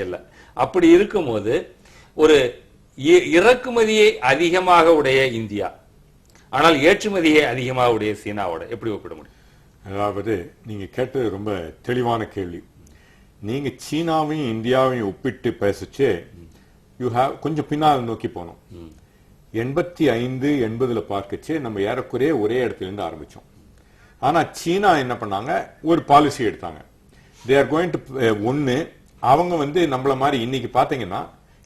இல்ல. அப்படி இருக்கும்போது ஒரு இறக்குமதியை அதிகமாக உடைய இந்தியா, ஆனால் ஏற்றுமதியை அதிகமாக உடைய சீனாவோட எப்படி ஒப்பிட முடியும்? அதாவது நீங்க கேட்டது ரொம்ப தெளிவான கேள்வி. நீங்க சீனாவையும் இந்தியாவையும் ஒப்பிட்டு பேசிச்சு கொஞ்சம் பின்னால் நோக்கி போனோம். 85 80 பார்க்கச்சு நம்ம ஏறக்குறைய ஒரே இடத்துல இருந்து ஆரம்பிச்சோம். ஆனா சீனா என்ன பண்ணாங்க, ஒரு பாலிசி எடுத்தாங்க. தே ஆர் கோயிங் டு ஒன்னு அவங்க நம்மள மாதிரி இன்னைக்கு பாத்தீங்கன்னா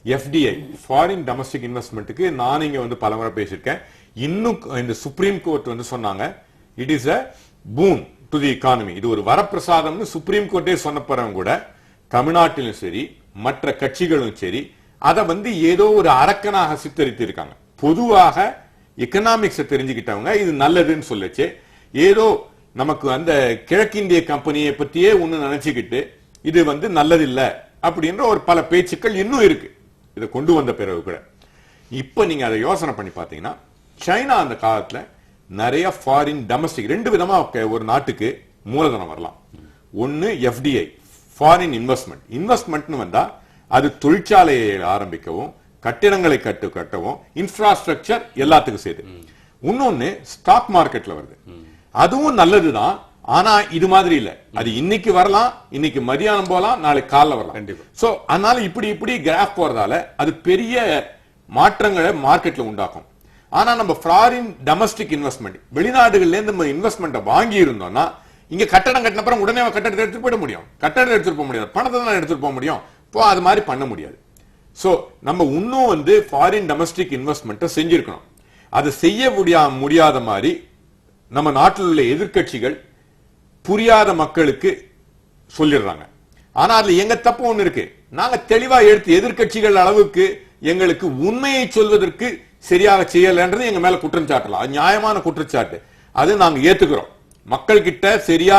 எஃப்டிஐ ஃபாரின் டொமஸ்டிக் இன்வெஸ்ட்மெண்ட்டுக்கு நான் இங்க பலமுறை பேசியிருக்கேன். இன்னும் இந்த சுப்ரீம் கோர்ட் சொன்னாங்க it is a பூன் to the economy. இது ஒரு வரப்பிரசாதம்னு சுப்ரீம் கோர்ட்டே சொன்னப்பறம் கூட தமிழ்நாட்டிலும் சரி மற்ற கட்சிகளும் சரி அதை ஏதோ ஒரு அரக்கனாக சித்தரித்து இருக்காங்க. பொதுவாக எக்கனாமிக்ஸ் தெரிஞ்சுக்கிட்டவங்க இது நல்லதுன்னு சொல்லுச்சு. ஏதோ நமக்கு அந்த கிழக்கிந்திய கம்பெனியை பத்தியே ஒண்ணு நினைச்சுக்கிட்டு இது நல்லதில்லை அப்படின்ற ஒரு பல பேச்சுக்கள் இன்னும் இருக்கு. இதை கொண்டு வந்த பிறகு கூட இப்ப நீங்க அதை யோசனை பண்ணி பாத்தீங்கன்னா சைனா அந்த காலத்துல நிறைய ஃபாரின் டொமஸ்டிக் ரெண்டு விதமா ஒரு நாட்டுக்கு மூலதனம் வரலாம். ஒன்னு எஃப்டிஐ ஃபாரின் இன்வெஸ்ட்மெண்ட்னு வந்தா அது தொழிற்சாலையை ஆரம்பிக்கவும் கட்டிடங்களை கட்டவும் இன்ஃப்ராஸ்ட்ரக்சர் எல்லாத்துக்கும் சேர்த்து. இன்னொன்னு ஸ்டாக் மார்க்கெட்ல வருது, அதுவும் நல்லதுதான். ஆனா இது மாதிரி இல்ல, அது இன்னைக்கு வரலாம், இன்னைக்கு மதியானம் போலாம், நாளைக்கு காலைல வரலாம். சோ அதனால இப்படி கிராஃப் போறதால அது பெரிய மாற்றங்களை மார்க்கெட்ல உண்டாக்கும். ஆனா நம்ம ஃபாரின் டொமஸ்டிக் இன்வெஸ்ட்மெண்ட் வெளிநாடுகள்ல இருந்து நம்ம இன்வெஸ்ட்மெண்ட் வாங்கி இருந்தோம்னா இங்க கட்டடம் கட்டின அப்புறம் உடனே கட்டடத்தை எடுத்துட்டு போயிட முடியும், கட்டடத்தை எடுத்துட்டு போக முடியாது, பணத்தை தான் எடுத்துட்டு போக முடியும். இப்போ அது மாதிரி பண்ண முடியாது. சோ நம்ம இன்னும் ஃபாரின் டொமஸ்டிக் இன்வெஸ்ட்மெண்ட் செஞ்சிருக்கணும். அதை செய்ய முடியாத மாதிரி நம்ம நாட்டில் உள்ள எதிர்கட்சிகள் புரியாத மக்களுக்கு சொல்லிடுறாங்க. ஆனா அதுல எங்க தப்பு ஒண்ணு இருக்கு. நாங்க தெளிவா எடுத்து எதிர்கட்சிகள் அளவுக்கு எங்களுக்கு உண்மையை சொல்வதற்கு சரியாக செய்யலன்றது எங்க மேல குற்றம் சாட்டலாம். அது நியாயமான குற்றச்சாட்டு, அது நாங்க ஏத்துக்கிறோம். மக்கள் கிட்ட சரியா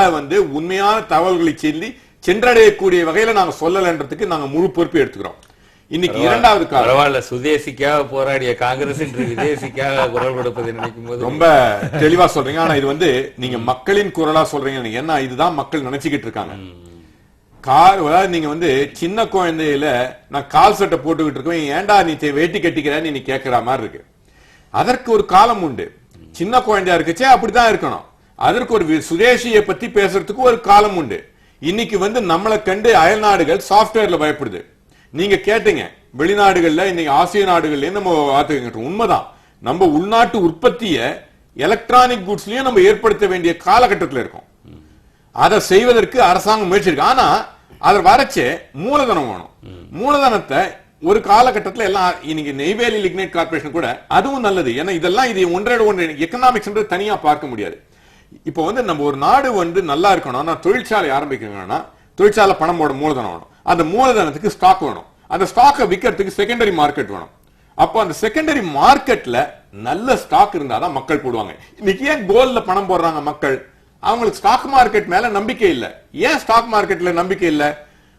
உண்மையான தகவல்களை சொல்லி சென்றடையக்கூடிய வகையில நாங்க சொல்லலன்றதுக்கு நாங்க முழு பொறுப்பு எடுத்துக்கிறோம். இன்னைக்கு இரண்டாவது பரவாயில்ல, சுதேசிக்காக போராடிய காங்கிரஸ் என்று விதேசிக்காக குரல் கொடுப்பதை நினைக்கும் போது ரொம்ப தெளிவா சொல்றீங்க. ஆனா இது நீங்க மக்களின் குரலா சொல்றீங்க. ஏன்னா இதுதான் மக்கள் நினைச்சுக்கிட்டு இருக்காங்க. நீங்க சின்ன குழந்தையில நான் கால் சட்டை போட்டுக்கிட்டு இருக்கேன், ஏன்டா நீ வேட்டி கட்டிக்கிறேன்னு நீ கேட்கிற மாதிரி இருக்கு. அதற்கு ஒரு காலம் உண்டு. சின்ன குழந்தையா இருக்குச்சே அப்படித்தான் இருக்கணும். அதற்கு ஒரு சுதேசியை பத்தி பேசுறதுக்கு ஒரு காலம் உண்டு. இன்னைக்கு நம்மளை கண்டு அயல் நாடுகள் சாப்ட்வேர்ல பயப்படுது. நீங்க கேட்டீங்க வெளிநாடுகள்ல இன்னைக்கு ஆசிய நாடுகள்ல நம்ம வார்த்தை உண்மைதான். நம்ம உள்நாட்டு உற்பத்தியை எலக்ட்ரானிக் குட்ஸ்லயும் நம்ம ஏற்படுத்த வேண்டிய காலகட்டத்தில் இருக்கும். அதை செய்வதற்கு அரசாங்கம் முயற்சி இருக்கு. ஆனா அதை வரைச்சு மூலதனம் வேணும். மூலதனத்தை ஒரு காலகட்டத்தில் எல்லாம் இன்னைக்கு நெய்வேலி லிக்னைட் கார்பரேஷன் கூட அதுவும் நல்லது. ஏன்னா இதெல்லாம் இது ஒன்று எக்கனாமிக்ஸ் தனியா பார்க்க முடியாது. இப்போ நம்ம ஒரு நாடு நல்லா இருக்கணும், தொழிற்சாலை ஆரம்பிக்கணும்னா தொழிற்சாலை பணம் போட மூலதனம் வேணும். அந்த மூலதனத்துக்கு ஸ்டாக் வேணும். அந்த ஸ்டாக்கை விற்கிறதுக்கு செகண்டரி மார்க்கெட் வேணும். அப்போ அந்த செகண்டரி மார்க்கெட்ல நல்ல ஸ்டாக் இருந்தாதான் மக்கள் போடுவாங்க. இன்னைக்கு ஏன் கோல்ட்ல பணம் போடுறாங்க மக்கள்? அவங்களுக்கு ஸ்டாக் மார்க்கெட் மேல நம்பிக்கை இல்ல. ஏன் ஸ்டாக் மார்க்கெட்ல நம்பிக்கை இல்ல?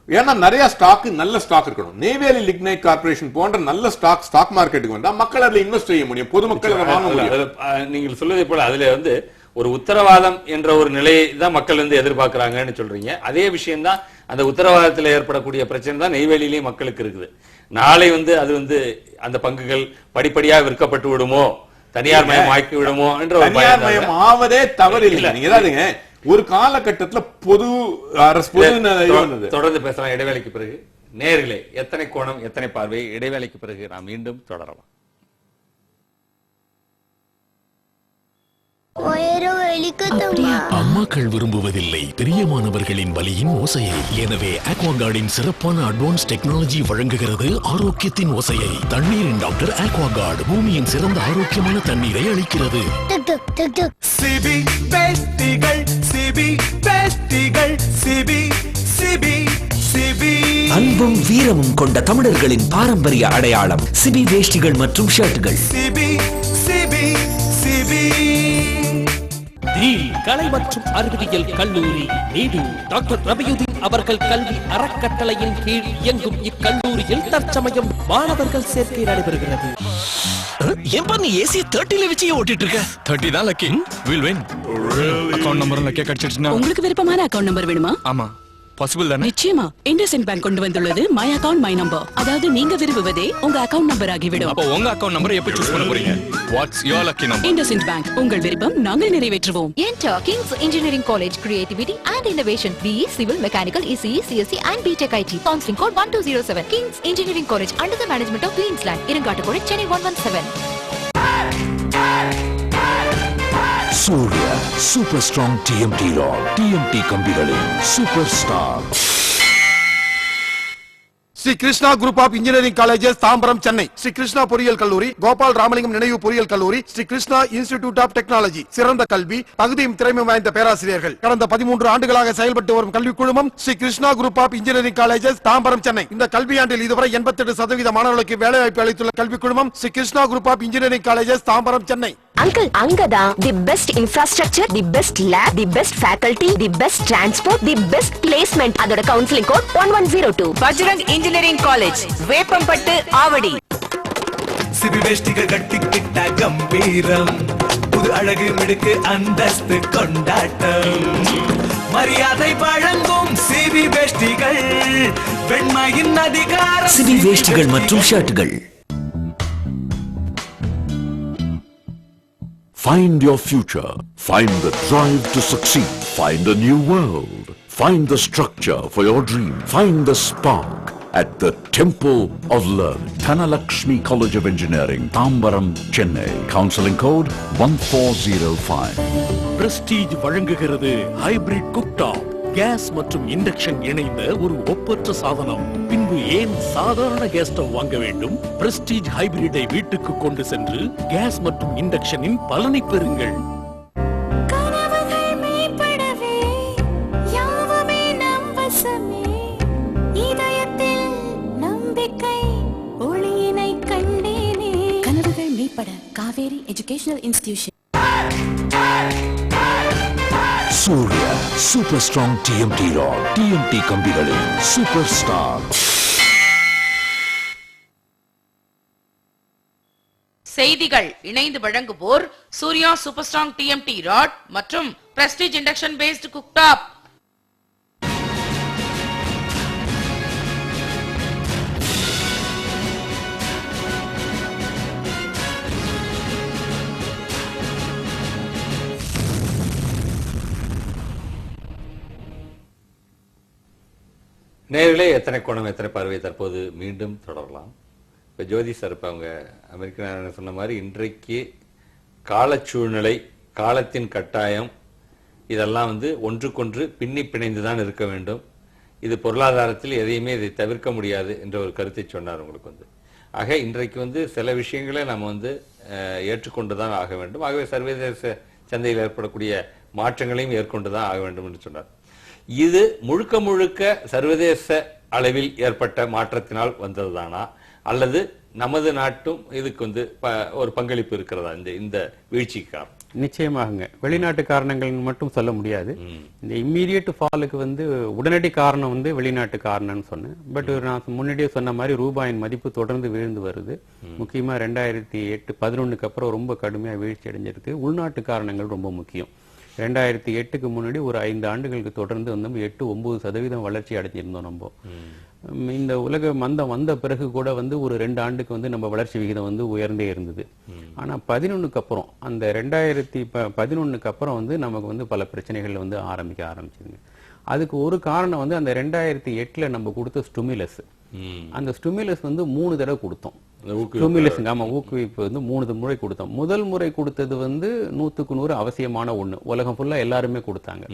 ஏன்னா நிறைய ஸ்டாக் நல்ல ஸ்டாக் இருக்கணும். நெய்வேலி லிக்னைட் கார்பரேஷன் போன்ற நல்ல ஸ்டாக் மார்க்கெட்டுக்கு வந்தா மக்கள் அதுல இன்வெஸ்ட் செய்ய முடியும், பொதுமக்கள் அதை வாங்க முடியும். நீங்கள் சொல்வதை போல அதுல ஒரு உத்தரவாதம் என்ற ஒரு நிலையை தான் மக்கள் எதிர்பார்க்கிறாங்கன்னு சொல்றீங்க. அதே விஷயம் தான் அந்த உத்தரவாதத்தில் ஏற்படக்கூடிய பிரச்சனை தான் நெய்வேலியிலேயே மக்களுக்கு இருக்குது. நாளை அது அந்த பங்குகள் படிப்படியாக விற்கப்பட்டு விடுமோ, தனியார் மயம் ஆக்கி விடுமோ என்ற தனியார் மயம் ஆவதே தவறு இல்லை. நீங்க ஏதாவதுங்க ஒரு காலகட்டத்தில் பொது அரசு தொடர்ந்து பேசலாம். இடைவேளைக்கு பிறகு நேர்களே, எத்தனை கோணம் எத்தனை பார்வை, இடைவேளைக்கு பிறகு நாம் மீண்டும் தொடரலாம். அம்மாக்கள் விரும்புவதில்லை பிரியமானவர்களின் வலியின் ஓசையை. எனவே ஆக்வாகார்டின் சிறப்பான அட்வான்ஸ் டெக்னாலஜி வழங்குகிறது ஆரோக்கியத்தின் ஓசையை. தண்ணீரின் டாக்டர் ஆக்வாகார்டு பூமியின் சிறந்த ஆரோக்கியமான தண்ணீரை அளிக்கிறது. அன்பும் வீரமும் கொண்ட தமிழர்களின் பாரம்பரிய அடையாளம் சிபி வேஷ்டிகள் மற்றும் ஷர்ட்டுகள். கலை மற்றும் அறிவியல் கல்லூரி நீடு டாக்டர் ரபியுதீன் அவர்கள் கல்வி அறக்கட்டளையின் கீழ் இயங்கும் இக்கல்லூரியில் தற்சமயம் மாணவர்கள் சேர்க்கை நடைபெறுகிறது. ஏன்பா நீ ஏசி 30ல வச்சு ஓட்டிட்டு இருக்க? 30 தான் lucky. Will win. Account number லக்கியா கிடைச்சிடுச்சுனா உங்களுக்கு விருப்பமான அக்கவுண்ட் நம்பர் வேணுமா? ஆமா. பாசிபிள் தானே? நிச்சயமா. IndusInd Bank கொண்டு வந்துள்ளது மை அக்கவுண்ட் மை நம்பர். அதாவது நீங்க விரும்புவதே உங்க அக்கவுண்ட் நம்பர் ஆகிவிடும். அப்ப உங்க அக்கவுண்ட் நம்பரை எப்படி சூஸ் பண்ண போறீங்க? What's your lucky number? IndusInd Bank. உங்கள் விருப்பம் நாங்கள் நிறைவேற்றுவோம். Enter King's Engineering College, Creativity and Innovation. BE Civil, Mechanical, ECE, CSE and BTech IT. Counseling code 1207. King's Engineering College under the management of Queensland. Irungatukode, Chennai 117. Surya Super Strong TMT Rod. TMT கம்பிகளின் super star. Sri Krishna group of engineering colleges, Tambaram, Chennai. Sri Krishna பொறியியல் கல்லூரி, கோபால் ராமலிங்கம் நினைவு பொறியியல் கல்லூரி, Sri Krishna institute of technology. சிறந்த கல்வி, தகுதியும் திறமையும் வாய்ந்த பேராசிரியர்கள். கடந்த 13 ஆண்டுகளாக செயல்பட்டு வரும் கல்வி குழுமம் Sri Krishna group of engineering colleges, Tambaram, Chennai. இந்த கல்வியாண்டில் இதுவரை 88% மாணவர்களுக்கு வேலைவாய்ப்பு அளித்துள்ள கல்வி குழுமம் Sri Krishna group of engineering colleges, Tambaram, Chennai. Uncle, அங்கதான் the best infrastructure, the best lab, the best faculty, the best transport, the best placement. அதோட counselling code 1102. Bajrang engineering college, Veppampattu, Avadi. சிபி வேஷ்டிகள் கட்டிக்கிட்ட கம்பீரம், புது அழகு மிடுக்கு அந்தஸ்து கொண்டாட்டம், மரியாதை வழங்கும் சிபி வேஷ்டிகள், பெண்மையின் அதிகாரம். சிபி வேஷ்டிகள் மற்றும் ஷர்ட்டுகள். Find your future. Find the drive to succeed. Find a new world. Find the structure for your dream. Find the spark at the Temple of Learning. Dhanalakshmi College of Engineering, Tambaram, Chennai. Counseling code 1405. Prestige வழங்குகிறது hybrid cooktop. Case மற்றும் induction இணைந்த ஒரு ஒப்பற்ற சாதனம். பின்பு ஏன் சாதாரண gas stove வாங்க வேண்டும்? பிரஸ்டீஜ் ஹைபிரிட்டை வீட்டுக்கு கொண்டு சென்று கேஸ் மற்றும் இண்டக்ஷனின் பலனை பெறுங்கள். கனவுகள் மேம்பட Kaveri educational institution. Surya Super Strong TMT Rod. TMT கம்பிகளின் சூப்பர் ஸ்டார். செய்திகள் இணைந்து வழங்குவோர் Surya super strong TMT rod மற்றும் பிரஸ்டீஜ் இண்டக்ஷன் பேஸ்ட் குக்டாப். நேர்களே, எத்தனை கோணம் எத்தனை பார்வை தற்போது மீண்டும் தொடரலாம். இப்போ ஜோதி சார், இப்போ அவங்க அமெரிக்க சொன்ன மாதிரி இன்றைக்கு காலச்சூழ்நிலை, காலத்தின் கட்டாயம், இதெல்லாம் வந்து ஒன்றுக்கொன்று பின்னி பிணைந்து தான் இருக்க வேண்டும். இது பொருளாதாரத்தில் எதையுமே இதை தவிர்க்க முடியாது என்ற ஒரு கருத்தை சொன்னார் உங்களுக்கு வந்து. ஆக இன்றைக்கு வந்து சில விஷயங்களை நம்ம வந்து ஏற்றுக்கொண்டு தான் ஆக வேண்டும். ஆகவே சர்வதேச சந்தையில் ஏற்படக்கூடிய மாற்றங்களையும் ஏற்கொண்டு தான் ஆக வேண்டும் என்று சொன்னார். இது முழுக்க முழுக்க சர்வதேச அளவில் ஏற்பட்ட மாற்றத்தினால் வந்ததுதானா, அல்லது நமது நாட்டும் இதுக்கு வந்து ஒரு பங்களிப்பு இருக்கிறதா இந்த வீழ்ச்சிக்கு காரணம்? நிச்சயமாகங்க. வெளிநாட்டு காரணங்கள் மட்டும் சொல்ல முடியாது. இந்த இம்மீடியட் ஃபாலுக்கு வந்து உடனடி காரணம் வந்து வெளிநாட்டு காரணம்னு சொன்னேன். பட் நான் முன்னாடியே சொன்ன மாதிரி ரூபாயின் மதிப்பு தொடர்ந்து வீழ்ந்து வருது. முக்கியமா 2008-11 அப்புறம் ரொம்ப கடுமையா வீழ்ச்சி அடைஞ்சிருக்கு. உள்நாட்டு காரணங்கள் ரொம்ப முக்கியம். 2008க்கு முன்னாடி ஒரு 5 ஆண்டுகளுக்கு தொடர்ந்து வந்து 8-9% வளர்ச்சி அடைஞ்சிருந்தோம். நம்ம இந்த உலக மந்தம் வந்த பிறகு கூட வந்து ஒரு 2 ஆண்டுக்கு வந்து நம்ம வளர்ச்சி விகிதம் வந்து உயர்ந்தே இருந்தது. ஆனா 11க்கு அப்புறம், அந்த 2011க்கு அப்புறம் வந்து நமக்கு வந்து பல பிரச்சனைகள் வந்து ஆரம்பிச்சுங்க. அதுக்கு ஒரு காரணம் வந்து அந்த 2008ல நம்ம கொடுத்த ஸ்டிமுலஸ். அந்த ஸ்டிமுலஸ் வந்து 3 தடவை கொடுத்தோம். ஊக்குவிப்பு வந்து 3 முறை கொடுத்தோம். முதல் முறை கொடுத்தது வந்து 100க்கு 100 அவசியமான ஒண்ணு, உலகம் ஃபுல்லா எல்லாருமே கொடுத்தாங்க.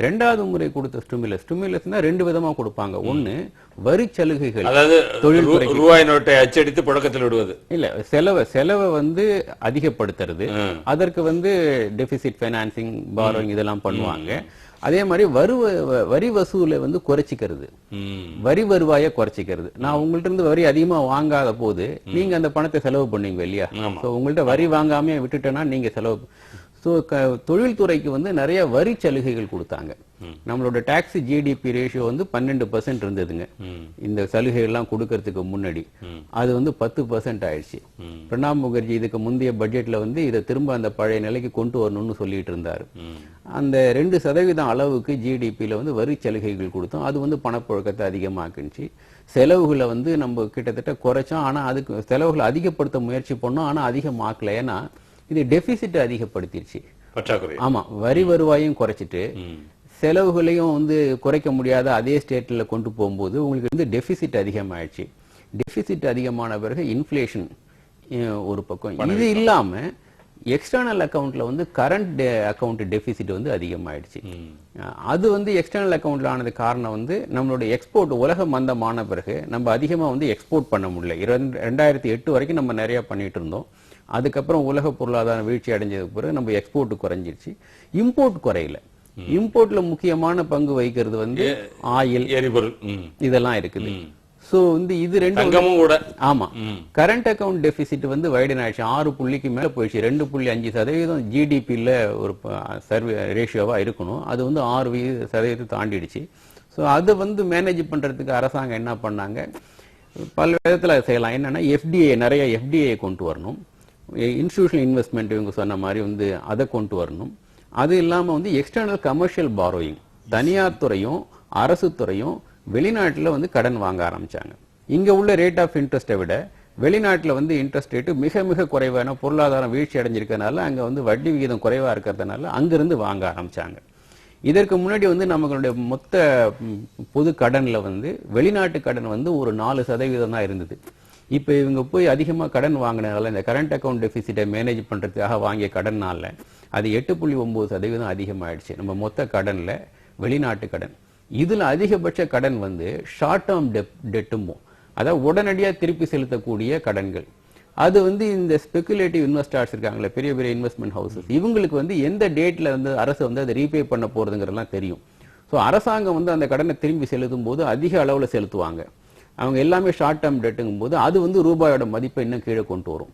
2வது முறை கொடுத்த ஸ்டிமுலஸ்னா 2 விதமா கொடுப்பாங்க. ஒண்ணு வரி சலுகைகள், அதாவது ரூபாய் நோட்டை அச்சடித்து புழக்கத்தில் விடுவது இல்ல, செலவை வந்து அதிகப்படுத்துறது. அதற்கு வந்து டெபிசிட் பைனான்சிங், பாரோயிங் இதெல்லாம் பண்ணுவாங்க. அதே மாதிரி வரி வசூலை வந்து குறைச்சிக்கிறது, வரி வருவாயை குறைச்சிக்கிறது. நான் உங்கள்ட்ட இருந்து வரி அதிகமா வாங்காத போது நீங்க அந்த பணத்தை செலவு பண்ணுவீங்க இல்லையா? உங்கள்ட்ட வரி வாங்காம விட்டுட்டேன்னா நீங்க செலவு. ஸோ தொழில்துறைக்கு வந்து நிறைய வரி சலுகைகள் கொடுத்தாங்க. நம்மளோட டாக்ஸ் ஜிடிபி ரேஷியோ வந்து 12% இருந்ததுங்க இந்த சலுகைகள்லாம் கொடுக்கறதுக்கு முன்னாடி. அது வந்து 10% ஆயிடுச்சு. பிரணாப் முகர்ஜி இதுக்கு முந்தைய பட்ஜெட்ல வந்து இதை திரும்ப அந்த பழைய நிலைக்கு கொண்டு வரணும்னு சொல்லிட்டு இருந்தாரு. அந்த 2% அளவுக்கு ஜிடிபியில வந்து வரி சலுகைகள் கொடுத்தோம். அது வந்து பணப்புழக்கத்தை அதிகமாக்குச்சு. செலவுகளை வந்து நம்ம கிட்டத்தட்ட குறைச்சோம். ஆனா அதுக்கு செலவுகளை அதிகப்படுத்த முயற்சி பண்ணோம். ஆனா அதிகமாக்கல. ஏன்னா இது டெபிசிட் அதிகப்படுத்திடுச்சு. ஆமா, வரி வருவாயும் குறைச்சிட்டு செலவுகளையும் வந்து குறைக்க முடியாத அதே ஸ்டேட்ல கொண்டு போகும்போது உங்களுக்கு வந்து டெபிசிட் அதிகமாயிடுச்சு. டெபிசிட் அதிகமான பிறகு இன்ஃபிளேஷன் ஒரு பக்கம். இது இல்லாம எக்ஸ்டர்னல் அக்கவுண்ட்ல வந்து கரண்ட் அக்கவுண்ட் டெபிசிட் வந்து அதிகமாயிடுச்சு. அது வந்து எக்ஸ்டர்னல் அக்கவுண்ட்ல ஆனது காரணம் வந்து நம்மளோட எக்ஸ்போர்ட் உலக மந்தமான பிறகு நம்ம அதிகமா வந்து எக்ஸ்போர்ட் பண்ண முடியல. 2008 வரைக்கும் நம்ம நிறைய பண்ணிட்டு இருந்தோம். அதுக்கப்புறம் உலக பொருளாதாரம் வீழ்ச்சி அடைஞ்சதுக்கு பிறகு நம்ம எக்ஸ்போர்ட் குறைஞ்சிருச்சு, இம்போர்ட் குறையல. இம்போர்ட்ல முக்கியமான பங்கு வகிக்கிறது வந்து ஆயில், எரிபொருள் இதெல்லாம் இருக்குது. சோ வந்து இது ரெண்டும் கூட ஆமா கரண்ட் அக்கவுண்ட் டெபிசிட் வந்து வைடன் ஆயிடுச்சு. 6 புள்ளிக்கு மேல போயிடுச்சு. 2.5% ஜிடிபில ஒரு சர்வே ரேஷியோவா இருக்கணும். அது வந்து 6% தாண்டிடுச்சு. சோ அது வந்து மேனேஜ் பண்றதுக்கு அரசாங்கம் என்ன பண்ணாங்க, பல விதத்துல செய்யலாம். என்னன்னா எஃப்டிஏ, நிறைய எஃப்டிஏ கொண்டு வரணும். இன்ஸ்டிடியூஷனல் இன்வெஸ்ட்மெண்ட் இவங்க சொன்ன மாதிரி வந்து அதை கொண்டு வரணும். அது இல்லாம வந்து எக்ஸ்டர்னல் கமர்ஷியல் பாரோயிங், தனியார் துறையும் அரசு துறையும் வெளிநாட்டுல வந்து கடன் வாங்க ஆரம்பிச்சாங்க. இங்க உள்ள ரேட் ஆஃப் இன்ட்ரெஸ்ட்டை விட வெளிநாட்டுல வந்து இன்ட்ரெஸ்ட் ரேட்டு மிக மிக குறைவான, பொருளாதாரம் வீழ்ச்சி அடைஞ்சிருக்கிறதுனால அங்க வந்து வட்டி விகிதம் குறைவா இருக்கிறதுனால அங்கிருந்து வாங்க ஆரம்பிச்சாங்க. இதற்கு முன்னாடி வந்து நம்மளுடைய மொத்த பொது கடன்ல வந்து வெளிநாட்டு கடன் வந்து ஒரு 4% தான் இருந்தது. இப்ப இவங்க போய் அதிகமா கடன் வாங்கினால இந்த கரண்ட் அக்கவுண்ட் டெபிசிட்டை மேனேஜ் பண்றதுக்காக வாங்கிய கடனால அது 8.9% அதிகமாயிடுச்சு. நம்ம மொத்த கடன்ல வெளிநாட்டு கடன். இதுல அதிகபட்ச கடன் வந்து ஷார்ட் டேர்ம் டெட்டும், அதாவது உடனடியா திருப்பி செலுத்தக்கூடிய கடன்கள். அது வந்து இந்த ஸ்பெகுலேட்டிவ் இன்வெஸ்டர்ஸ் இருக்காங்களே, பெரிய பெரிய இன்வெஸ்ட்மெண்ட் ஹவுசஸ், இவங்களுக்கு வந்து எந்த டேட்ல வந்து அரசு வந்து அதை ரீபே பண்ண போறதுங்கிறதுலாம் தெரியும். ஸோ அரசாங்கம் வந்து அந்த கடனை திரும்பி செலுத்தும் போது அதிக அளவுல செலுத்துவாங்க. அவங்க எல்லாமே ஷார்ட் டேர்ம் டெட்டுங்கும் போது அது வந்து ரூபாயோட மதிப்பை இன்னும் கீழே கொண்டு வரும்.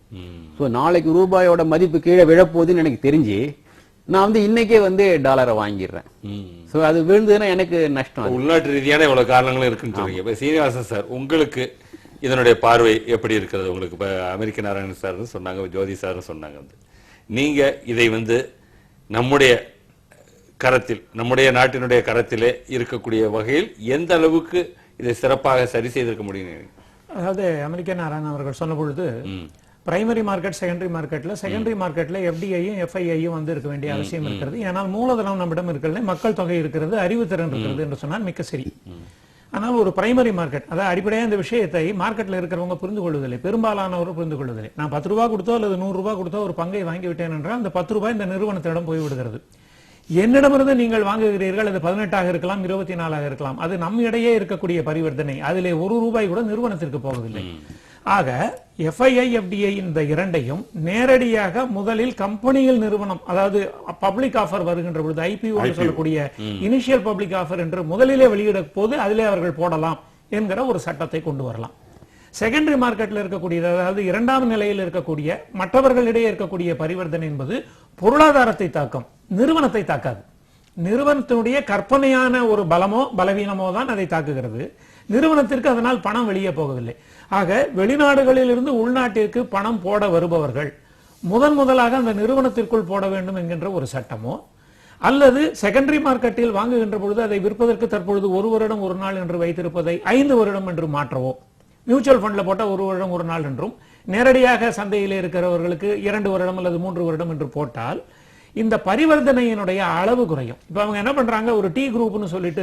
ஸோ நாளைக்கு ரூபாயோட மதிப்பு கீழே விழப்போகுதுன்னு எனக்கு தெரிஞ்சு நான் வந்து இன்னைக்கே வந்து டாலரை வாங்கிடுறேன். ஸோ அது விழுந்ததுன்னா எனக்கு நஷ்டம். உள்நாட்டு ரீதியான இவ்வளவு காரணங்களும் இருக்குன்னு சொல்றீங்க. இப்ப சீனிவாசன் சார், உங்களுக்கு இதனுடைய பார்வை எப்படி இருக்கிறது? உங்களுக்கு இப்ப அமெரிக்க நாராயணன் சார் சொன்னாங்க, ஜோதி சார் சொன்னாங்க, நீங்க இதை வந்து நம்முடைய கரத்தில், நம்முடைய நாட்டினுடைய கரத்திலே இருக்கக்கூடிய வகையில் எந்த அளவுக்கு இதை சிறப்பாக சரி செய்திருக்க முடியும்? அதாவது அமெரிக்க நாராயணன் அவர்கள் சொன்ன பொழுது பிரைமரி மார்க்கெட், செகண்டரி மார்க்கெட்ல எஃப்டிஐயும் எஃப்ஐஐயும் வந்து இருக்க வேண்டிய அவசியம் இருக்கிறது. ஏனால் மூலதனம் நம்மிடம் இருக்கிறது, மக்கள் தொகை இருக்கிறது, அறிவுத்திறன் இருக்கிறது என்று சொன்னால் மிக்க சரி. ஆனால் ஒரு பிரைமரி மார்க்கெட், அதாவது அடிப்படையாக இந்த விஷயத்தை மார்க்கெட்ல இருக்கிறவங்க புரிந்து கொள்வதில்லை, பெரும்பாலானவர் புரிந்து கொள்வதில்லை. நான் 10 ரூபாய் கொடுத்தோ அல்லது 100 ரூபாய் கொடுத்தோ ஒரு பங்கை வாங்கி விட்டேன் என்றால் அந்த 10 ரூபாய் இந்த நிறுவனத்திடம் போய்விடுகிறது. என்னிடமிருந்து நீங்கள் வாங்குகிறீர்கள், அது 18 இருக்கலாம், 24 இருக்கலாம், அது நம் இடையே இருக்கக்கூடிய பரிவர்த்தனை. அதிலே 1 ரூபாய் கூட நிறுவனத்திற்கு போவதில்லை. ஆக எஃப்ஐஐ, எஃப்டிஐ இந்த இரண்டையும் நேரடியாக முதலில் கம்பெனியில் நிறுவனம், அதாவது பப்ளிக் ஆஃபர் வருகின்ற பொழுது ஐபிஓ சொல்லக்கூடிய இனிஷியல் பப்ளிக் ஆஃபர் என்று முதலிலே வெளியிட போது அதிலே அவர்கள் போடலாம் என்கிற ஒரு சட்டத்தை கொண்டு வரலாம். செகண்டரி மார்க்கெட்ல இருக்கக்கூடிய, அதாவது இரண்டாம் நிலையில் இருக்கக்கூடிய மற்றவர்களிடையே இருக்கக்கூடிய பரிவர்த்தனை என்பது பொருளாதாரத்தை தாக்கும், நிறுவனத்தை தாக்காது. நிறுவனத்தினுடைய கற்பனையான ஒரு பலமோ பலவீனமோ தான் அதை தாக்குகிறது. நிறுவனத்திற்கு அதனால் பணம் வெளியே போகவில்லை. ஆக வெளிநாடுகளில் இருந்து உள்நாட்டிற்கு பணம் போட வருபவர்கள் முதலாக அந்த நிறுவனத்திற்குள் போட வேண்டும் என்கின்ற ஒரு சட்டமோ, அல்லது செகண்டரி மார்க்கெட்டில் வாங்குகின்ற பொழுது அதை விற்பதற்கு தற்பொழுது 1 வருடம் 1 நாள் என்று வைத்திருப்பதை 5 வருடம் என்று மாற்றவோ, மியூச்சுவல் ஃபண்ட்ல போட்ட 1 வருடம் 1 நாள் என்றும், நேரடியாக சந்தையில் இருக்கிறவர்களுக்கு 2 வருடம் அல்லது 3 வருடம் என்று போட்டால் இந்த பரிவர்த்தனையினுடைய அளவு குறையும். இப்ப அவங்க என்ன பண்றாங்க, ஒரு டி குரூப்னு சொல்லிட்டு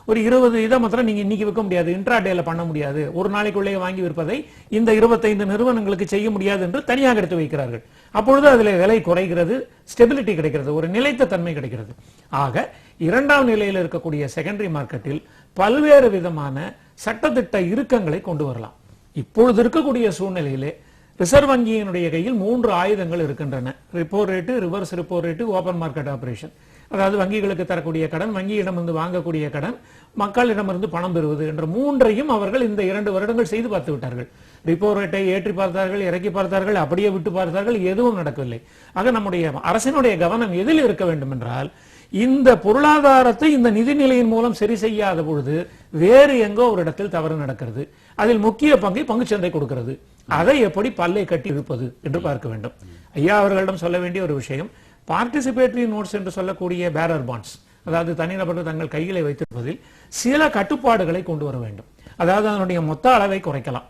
ஒரு 20 இதை மாத்திரம் நீங்க இன்னைக்கு விற்க முடியாது, இன்ட்ராடேல பண்ண முடியாது, ஒரு நாளைக்குள்ளே வாங்கி விற்பதை இந்த 25 நிறுவனங்களுக்கு செய்ய முடியாது என்று தனியாக எடுத்து வைக்கிறார்கள். அப்பொழுது அதில் விலை குறைகிறது, ஸ்டெபிலிட்டி கிடைக்கிறது, ஒரு நிலைத்த தன்மை கிடைக்கிறது. ஆக இரண்டாம் நிலையில் இருக்கக்கூடிய செகண்டரி மார்க்கெட்டில் பல்வேறு விதமான சட்டத்திட்ட இறுக்கங்களை கொண்டு வரலாம். இப்பொழுது இருக்கக்கூடிய சூழ்நிலையிலே ரிசர்வ் வங்கியினுடைய கையில் 3 ஆயுதங்கள் இருக்கின்றன. Repo rate, reverse repo rate, open market operation. அதாவது வங்கிகளுக்கு தரக்கூடிய கடன், வங்கியிடமிருந்து வாங்கக்கூடிய கடன், மக்களிடமிருந்து பணம் பெறுவது என்ற மூன்றையும் அவர்கள் இந்த 2 வருடங்கள் செய்து பார்த்து விட்டார்கள். ரிப்போ ரேட்டை ஏற்றி பார்த்தார்கள், இறக்கி பார்த்தார்கள், அப்படியே விட்டு பார்த்தார்கள், எதுவும் நடக்கவில்லை. ஆக நம்முடைய அரசினுடைய கவனம் எதில் இருக்க வேண்டும் என்றால், இந்த பொருளாதாரத்தை இந்த நிதிநிலையின் மூலம் சரி செய்யாத பொழுது வேறு எங்கோ ஒரு இடத்தில் தவறு நடக்கிறது. அதில் முக்கிய பங்கை பங்குச்சந்தை கொடுக்கிறது. அதை எப்படி பல்லை கட்டி இழுப்பது என்று பார்க்க வேண்டும். ஐயா அவர்களிடம் சொல்ல வேண்டிய ஒரு விஷயம், பார்ட்டிசிபேட்டரி நோட்ஸ் என்று சொல்லக்கூடிய பேரர் பாண்ட்ஸ், அதாவது தனிநபர்கள் தங்கள் கைகளை வைத்திருப்பதில் சில கட்டுப்பாடுகளை கொண்டு வர வேண்டும். அதாவது அதனுடைய மொத்த அளவை குறைக்கலாம்,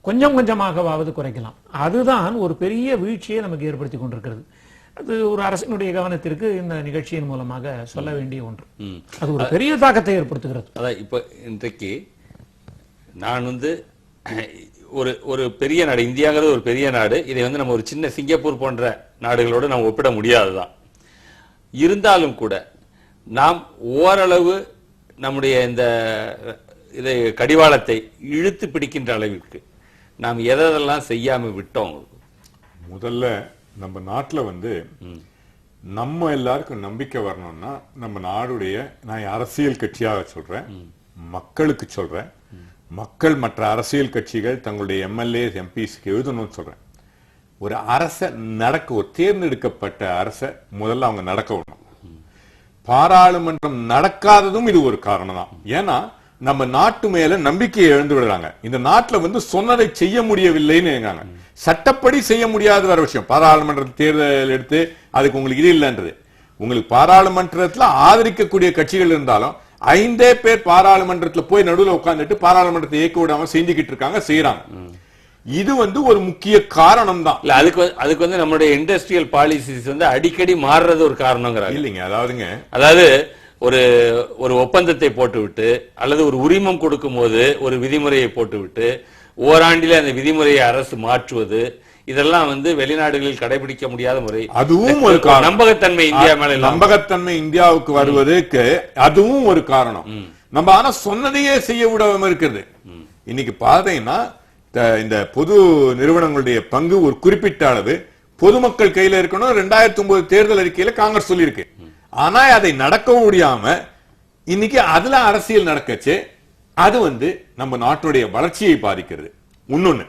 கொஞ்சம் கொஞ்சமாகவாவது குறைக்கலாம். அதுதான் ஒரு பெரிய வீழ்ச்சியை நமக்கு ஏற்படுத்தி கொண்டிருக்கிறது. அது ஒரு அரசினுடைய கவனத்திற்கு இந்த நிகழ்ச்சியின் மூலமாக சொல்ல வேண்டிய ஒன்று. அது ஒரு பெரிய தாக்கத்தை ஏற்படுத்துகிறது. அதான் இப்ப இன்றைக்கு நான் ஒரு பெரிய நாடு, இந்தியாங்கிறது ஒரு பெரிய நாடு. இதை நம்ம ஒரு சின்ன சிங்கப்பூர் போன்ற நாடுகளோடு நாம் ஒப்பிட முடியாதுதான். இருந்தாலும் கூட நாம் ஓரளவு நம்முடைய இந்த இதை கடிவாளத்தை இழுத்து பிடிக்கின்ற அளவிற்கு நாம் எதெல்லாம் செய்யாம விட்டோம். முதல்ல நம்ம நாட்டுல நம்ம எல்லாருக்கும் நம்பிக்கை வரணும்னா, நம்ம நாடுடைய, நான் அரசியல் கட்சியாக சொல்றேன், மக்களுக்கு சொல்றேன், மக்கள் மற்ற அரசியல் கட்சிகள் தங்களுடைய எம்எல்ஏ எம்பிஸ்க்கு எழுதணும்னு சொல்றேன். ஒரு அரசை ஒரு தேர்ந்தெடுக்கப்பட்ட அரசை முதல்ல அவங்க நடக்க விடணும். பாராளுமன்றம் நடக்காததும் இது ஒரு காரணம் தான். ஏன்னா நம்ம நாட்டு மேல நம்பிக்கையை இழந்து விடுறாங்க. இந்த நாட்டுல சொன்னதை செய்ய முடியவில்லைன்னு சட்டப்படி செய்ய முடியாத வர விஷயம். பாராளுமன்ற தேர்தல் எடுத்து அதுக்கு உங்களுக்கு இது இல்லைன்றது. உங்களுக்கு பாராளுமன்றத்துல ஆதரிக்கக்கூடிய கட்சிகள் இருந்தாலும் 5 பேர் பாராளுமன்றத்துல போய் நடுவில் உட்கார்ந்துட்டு பாராளுமன்றத்தை இயக்க விடாம செஞ்சுக்கிட்டு இருக்காங்க, செய்யறாங்க. இது ஒரு முக்கிய காரணம் தான். அதுக்கு நம்மளுடைய இண்டஸ்ட்ரியல் பாலிசிஸ் அடிக்கடி மாறுறது ஒரு காரணங்கிறாங்க. இல்லைங்க, அதாவது ஒரு ஒப்பந்தத்தை போட்டுவிட்டு அல்லது ஒரு உரிமம் கொடுக்கும் போது ஒரு விதிமுறையை போட்டுவிட்டு ஓராண்டில அந்த விதிமுறையை அரசு மாற்றுவது, இதெல்லாம் வெளிநாடுகளில் கடைபிடிக்க முடியாத முறை. அதுவும் ஒரு நம்பகத்தன்மை இந்தியா மேல நம்பகத்தன்மை இந்தியாவுக்கு வருவதற்கு அதுவும் ஒரு காரணம். நம்ம ஆனா சொன்னதையே செய்ய விடாம இருக்கிறது. இன்னைக்கு பாத்தீங்கன்னா இந்த பொது நிறுவனங்களுடைய பங்கு ஒரு குறிப்பிட்ட அளவு பொதுமக்கள் கையில இருக்கணும். 2009 தேர்தல் அறிக்கையில காங்கிரஸ் சொல்லியிருக்கு. ஆனா அதை நடக்க முடியாம இன்னைக்கு அதுல அரசியல் நடக்கச்சு. அது நம்ம நாட்டுடைய வளர்ச்சியை பாதிக்கிறது. இன்னொன்னு,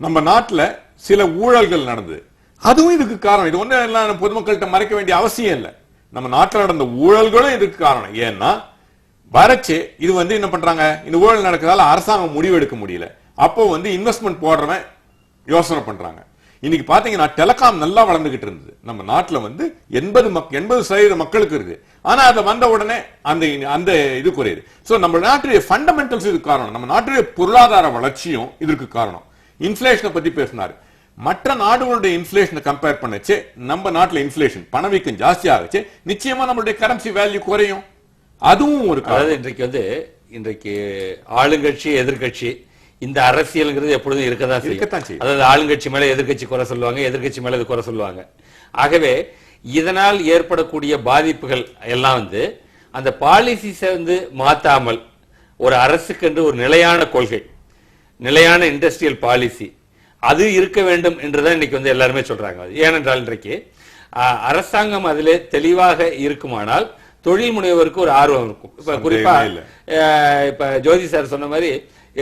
நம்ம நாட்டுல சில ஊழல்கள் நடந்தது, அதுவும் இதுக்கு காரணம். இது ஒண்ணு பொதுமக்கள்கிட்ட மறைக்க வேண்டிய அவசியம் இல்லை. நம்ம நாட்டில் நடந்த ஊழல்களும் இதுக்கு காரணம். ஏன்னா வரைச்சு இது என்ன பண்றாங்க, இந்த ஊழல் நடக்கிறதால அரசாங்கம் முடிவு எடுக்க முடியல. அப்போ இன்வெஸ்ட்மெண்ட் போடுறவன் யோசனை பண்றாங்க. இன்னைக்கு பாத்தீங்கன்னா டெலிகாம் நல்லா வளர்ந்துகிட்டு இருந்தது. நம்ம நாட்டுல 80% மக்களுக்கு இருக்கு. ஆனா அதை வந்த உடனே அந்த இது குறையுது. சோ நம்ம நாட்டுடைய ஃபண்டமெண்டல்ஸ் இதுக்கு காரணம். நம்ம நாட்டுடைய பொருளாதார வளர்ச்சியும் இதற்கு காரணம். இன்ஃபிளேஷனை பத்தி பேசினாரு. மற்ற நாடுகளுடைய இன்ஃபிளேஷனை கம்பேர் பண்ணச்சு நம்ம நாட்டுல இன்ஃபிளேஷன் பணவீக்கம் ஜாஸ்தி ஆகுச்சு. நிச்சயமா நம்மளுடைய கரன்சி வேல்யூ குறையும். அதுவும் ஒரு காரணம். இன்றைக்கு ஆளுங்கட்சி எதிர்கட்சி இந்த அரசியல்ங்கிறது எப்பொழுதும் இருக்கதான் செய்யும். அதாவது ஆளுங்கட்சி மேல எதிர்கட்சி குறை சொல்லுவாங்க, எதிர்கட்சி மேல இது குறை சொல்லுவாங்க. ஆகவே இதனால் ஏற்படக்கூடிய பாதிப்புகள் எல்லாம் அந்த பாலிசிஸை மாத்தாமல் ஒரு அரசுக்கு என்று ஒரு நிலையான கொள்கை, நிலையான இண்டஸ்ட்ரியல் பாலிசி அது இருக்க வேண்டும் என்றுதான் இன்னைக்கு எல்லாருமே சொல்றாங்க. ஏனென்றால் இன்றைக்கு அரசாங்கம் அதிலே தெளிவாக இருக்குமானால் தொழில் முனைவோருக்கு ஒரு ஆர்வம் இருக்கும். இப்ப குறிப்பா இப்ப ஜோதி சார் சொன்ன மாதிரி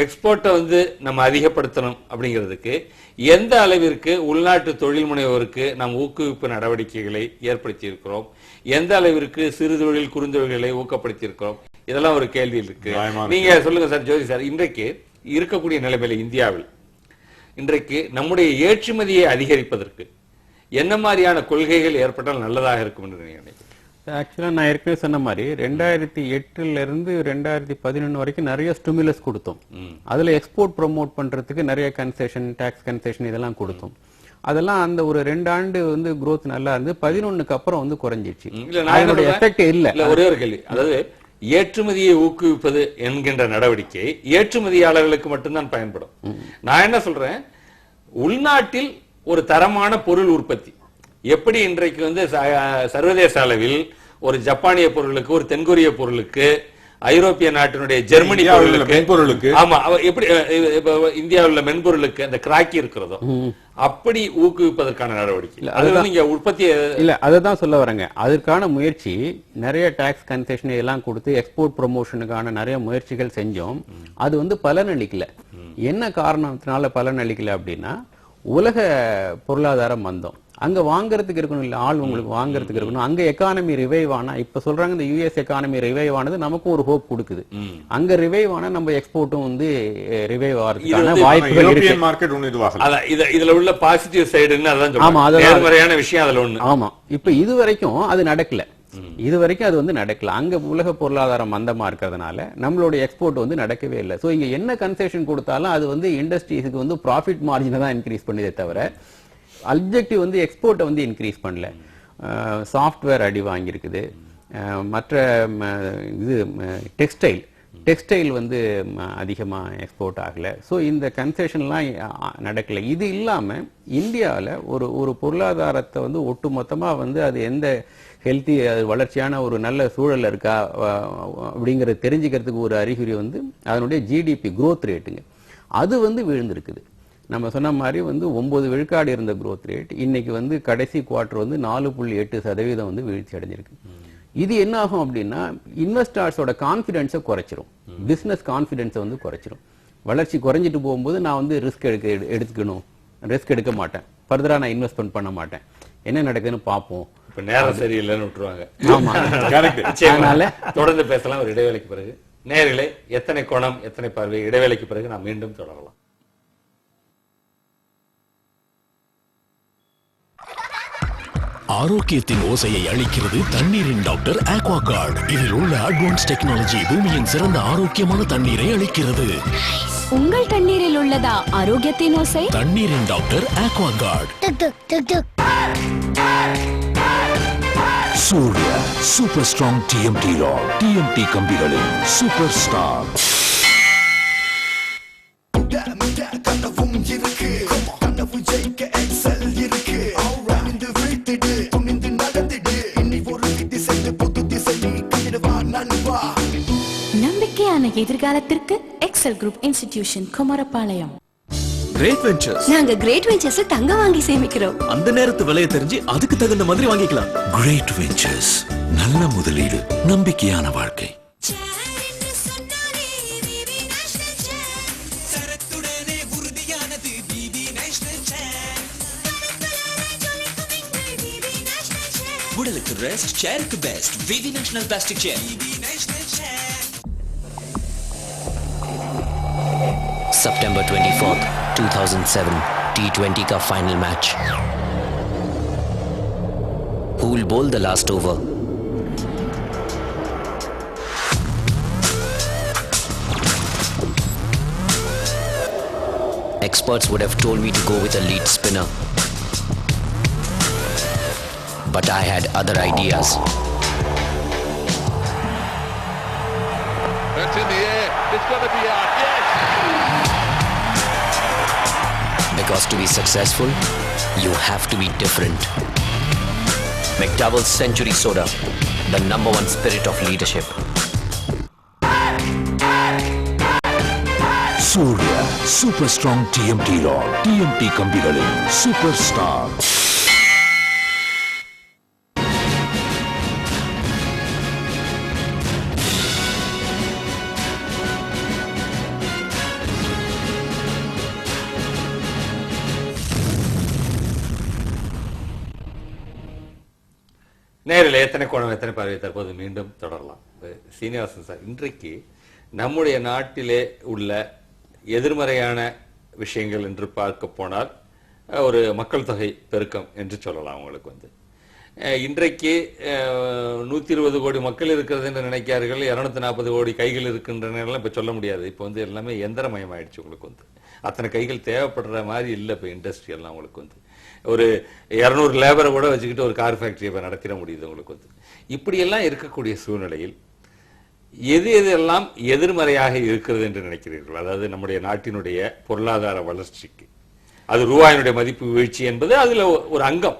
எக்ஸ்போர்ட்டை நம்ம அதிகப்படுத்தணும் அப்படிங்கிறதுக்கு எந்த அளவிற்கு உள்நாட்டு தொழில் முனைவோருக்கு நாம் ஊக்குவிப்பு நடவடிக்கைகளை ஏற்படுத்தி இருக்கிறோம், எந்த அளவிற்கு சிறு தொழில் குறுந்தொழில்களை ஊக்கப்படுத்தி இருக்கிறோம், இதெல்லாம் ஒரு கேள்வி இருக்கு. நீங்க சொல்லுங்க சார். ஜோதி சார், இன்றைக்கு இருக்கக்கூடிய நிலைமையில இந்தியாவில் இன்றைக்கு நம்முடைய ஏற்றுமதியை அதிகரிப்பதற்கு என்ன மாதிரியான கொள்கைகள் ஏற்பட்டால் நல்லதாக இருக்கும் என்று நினைக்கிறேன்? ஆக்சுவலா நான் ஏற்கனவே சொன்ன மாதிரி 2008 இருந்து 2011 வரைக்கும் நிறைய ஸ்டிமுலஸ் கொடுத்தோம். அதுல எக்ஸ்போர்ட் ப்ரோமோட் பண்றதுக்கு நிறைய கன்செஷன், டாக்ஸ் கன்செஷன் இதெல்லாம் கொடுத்தோம். அதெல்லாம் அந்த ஒரு 2 ஆண்டு growth நல்லா இருந்து 11க்கு அப்புறம் குறைஞ்சிச்சு. அதனுடைய எஃபெக்ட் இல்ல. ஒரே ஒரு கேள்வி, அதாவது ஏற்றுமதியை ஊக்குவிப்பது என்கின்ற நடவடிக்கை ஏற்றுமதியாளர்களுக்கு மட்டும்தான் பயன்படும். நான் என்ன சொல்றேன், உள்நாட்டில் ஒரு தரமான பொருள் உற்பத்தி எப்படி இன்றைக்கு சர்வதேச அளவில் ஒரு ஜப்பானிய பொருளுக்கு, ஒரு தென்கொரிய பொருளுக்கு ஐரோப்பிய நாட்டினுடைய ஜெர்மனி மென்பொருளுக்கு ஆமா எப்படி இந்தியாவில் உள்ள மென்பொருளுக்கு அந்த கிராக்கி இருக்கிறதோ அப்படி ஊக்குவிப்பதற்கான நடவடிக்கை அது நீங்க உற்பத்தி இல்ல அததான் சொல்ல வரேங்க. அதற்கான முயற்சி நிறைய டாக்ஸ் கன்செஷன் எல்லாம் கொடுத்து எக்ஸ்போர்ட் ப்ரொமோஷனுக்கான நிறைய முயற்சிகள் செஞ்சோம். அது பலன் அளிக்கல. என்ன காரணத்தினால பலன் அளிக்கல அப்படின்னா, உலக பொருளாதார மந்தம். அங்க வாங்குறதுக்கு இருக்கணும் இல்ல, ஆள் உங்களுக்கு வாங்குறதுக்கு இருக்கணும். அங்க எக்கானமி ரிவைவ் ஆனா, இப்ப சொல்றாங்க இந்த யுஎஸ் எக்கானமி ரிவைவ் ஆனது நமக்கும் ஒரு ஹோப் கொடுக்குது. அங்க ரிவைவ் ஆனா நம்ம எக்ஸ்போர்ட்டும் ரிவைவ் ஆகிறதுக்கான வாய்ப்புகள் இருக்கு. இதுல உள்ள பாசிட்டிவ் சைடுன்னு அதான் சொல்றாங்க. நேர்மறையான விஷயம் அதுல ஒண்ணு. ஆமா, இப்ப இது வரைக்கும் அது நடக்கல. இது வரைக்கும் அது நடக்கல. அங்க உலக பொருளாதாரம் மந்தமா இருக்கிறதுனால நம்மளுடைய எக்ஸ்போர்ட் நடக்கவே இல்லை. சோ இங்க என்ன கன்செஷன் கொடுத்தாலும் அது இண்டஸ்ட்ரீஸுக்கு ப்ராஃபிட் மார்ஜினை தான் இன்க்ரீஸ் பண்ணதே தவிர அப்ஜெக்டிவ் எக்ஸ்போர்ட்டை இன்க்ரீஸ் பண்ணல. சாஃப்ட்வேர் அடி வாங்கியிருக்குது. மற்ற இது டெக்ஸ்டைல் அதிகமா எக்ஸ்போர்ட் ஆகல. ஸோ இந்த கன்செஷன்லாம் நடக்கல. இது இல்லாம இந்தியாவில் ஒரு பொருளாதாரத்தை ஒட்டு மொத்தமா அது எந்த ஹெல்த்தி வளர்ச்சியான ஒரு நல்ல சூழல்ல இருக்கா அப்படிங்கறத தெரிஞ்சுக்கிறதுக்கு ஒரு அறிகுறி அதனுடைய ஜிடிபி growth ரேட்டுங்க. அது விழுந்திருக்குது. நம்ம சொன்ன மாதிரி 9 விழுக்காடு இருந்த growth ரேட் இன்னைக்கு கடைசி குவார்டர் 4.8% வீழ்ச்சி அடைஞ்சிருக்கு. இது என்ன ஆகும் அப்படின்னா, இன்வெஸ்டர்ஸோட கான்பிடன்ஸை குறைச்சிரும், பிசினஸ் கான்பிடன்ஸை குறைச்சிரும். வளர்ச்சி குறைஞ்சிட்டு போகும்போது நான் ரிஸ்க் எடுத்துக்கணும், ரிஸ்க் எடுக்க மாட்டேன், ஃபர்தரா நான் இன்வெஸ்ட்மெண்ட் பண்ண மாட்டேன், என்ன நடக்குதுன்னு பார்ப்போம். இப்ப நேரம் சரியில்லைன்னு விட்டுருவாங்க. ஆமா, அதனால தொடர்ந்து பேசலாம் ஒரு இடைவேளைக்கு பிறகு. நேரிலே எத்தனை கோணம் எத்தனை பார்வை, இடைவேளைக்கு பிறகு நாம் மீண்டும் தொடரலாம். ஆரோக்கியத்தின் ஓசையை அளிக்கிறது தண்ணீரின் டாக்டர் ஆக்வாகார்ட். இதில் உள்ள அட்வான்ஸ் டெக்னாலஜி பூமியின் சிறந்த ஆரோக்கியமான தண்ணீரை அளிக்கிறது. உங்கள் தண்ணீரில் உள்ளதா ஆரோக்கியத்தின் ஓசை? தண்ணீரின் doctor Aquaguard. Surya super strong TMT rod. TMT கம்பிகளின் சூப்பர் ஸ்டார். நம்பிக்கையான எதிர்காலத்திற்கு Excel group institution Kumarapalayam. Great ventures. நாங்க கிரேட் வெஞ்சர்ஸ் தங்க வாங்கி சேமிக்கிறோம். அந்த நேரத்து விலையை தெரிஞ்சு அதுக்கு தகுந்த மாதிரி வாங்கிக்கலாம். கிரேட் வெஞ்சர்ஸ், நல்ல முதலீடு, நம்பிக்கையான வாழ்க்கை. உடலுக்கு ரெஸ்ட், சேருக்கு best. VV national plastic chair. September 24th, 2007, T20 का final match. Who will bowl the last over? Experts would have told me to go with a lead spinner, but I had other ideas. That's in the air. It's got to be out. Yes! Because to be successful, you have to be different. McDowell's Century Soda, the #1 spirit of leadership. Surya super strong TMT rod. TMT கம்பிகளின் super star. நேரில் எத்தனை கோணம் எத்தனை பார்வை தற்போது மீண்டும் தொடரலாம். Srinivasan sir, இன்றைக்கு நம்முடைய நாட்டிலே உள்ள எதிர்மறையான விஷயங்கள் என்று பார்க்க போனால் ஒரு மக்கள் தொகை பெருக்கம் என்று சொல்லலாம். உங்களுக்கு இன்றைக்கு 120 கோடி மக்கள் இருக்கிறது என்று நினைக்கிறார்கள். 240 கோடி கைகள் இருக்கின்றன இப்ப சொல்ல முடியாது. இப்ப எல்லாமே எந்திரமயம் ஆயிடுச்சு. உங்களுக்கு அத்தனை கைகள் தேவைப்படுற மாதிரி இல்லை. இப்ப இண்டஸ்ட்ரி எல்லாம் உங்களுக்கு ஒரு 200 லேபரை கூட வச்சுக்கிட்டு ஒரு கார் ஃபேக்டரி இப்ப நடத்திட முடியுது. உங்களுக்கு இப்படியெல்லாம் இருக்கக்கூடிய சூழ்நிலையில் எதெல்லாம் எதிர்மறையாக இருக்கிறது என்று நினைக்கிறீர்கள்? அதாவது நம்முடைய நாட்டினுடைய பொருளாதார வளர்ச்சிக்கு அது ரூபாயினுடைய மதிப்பு வீழ்ச்சி என்பது அதுல ஒரு அங்கம்.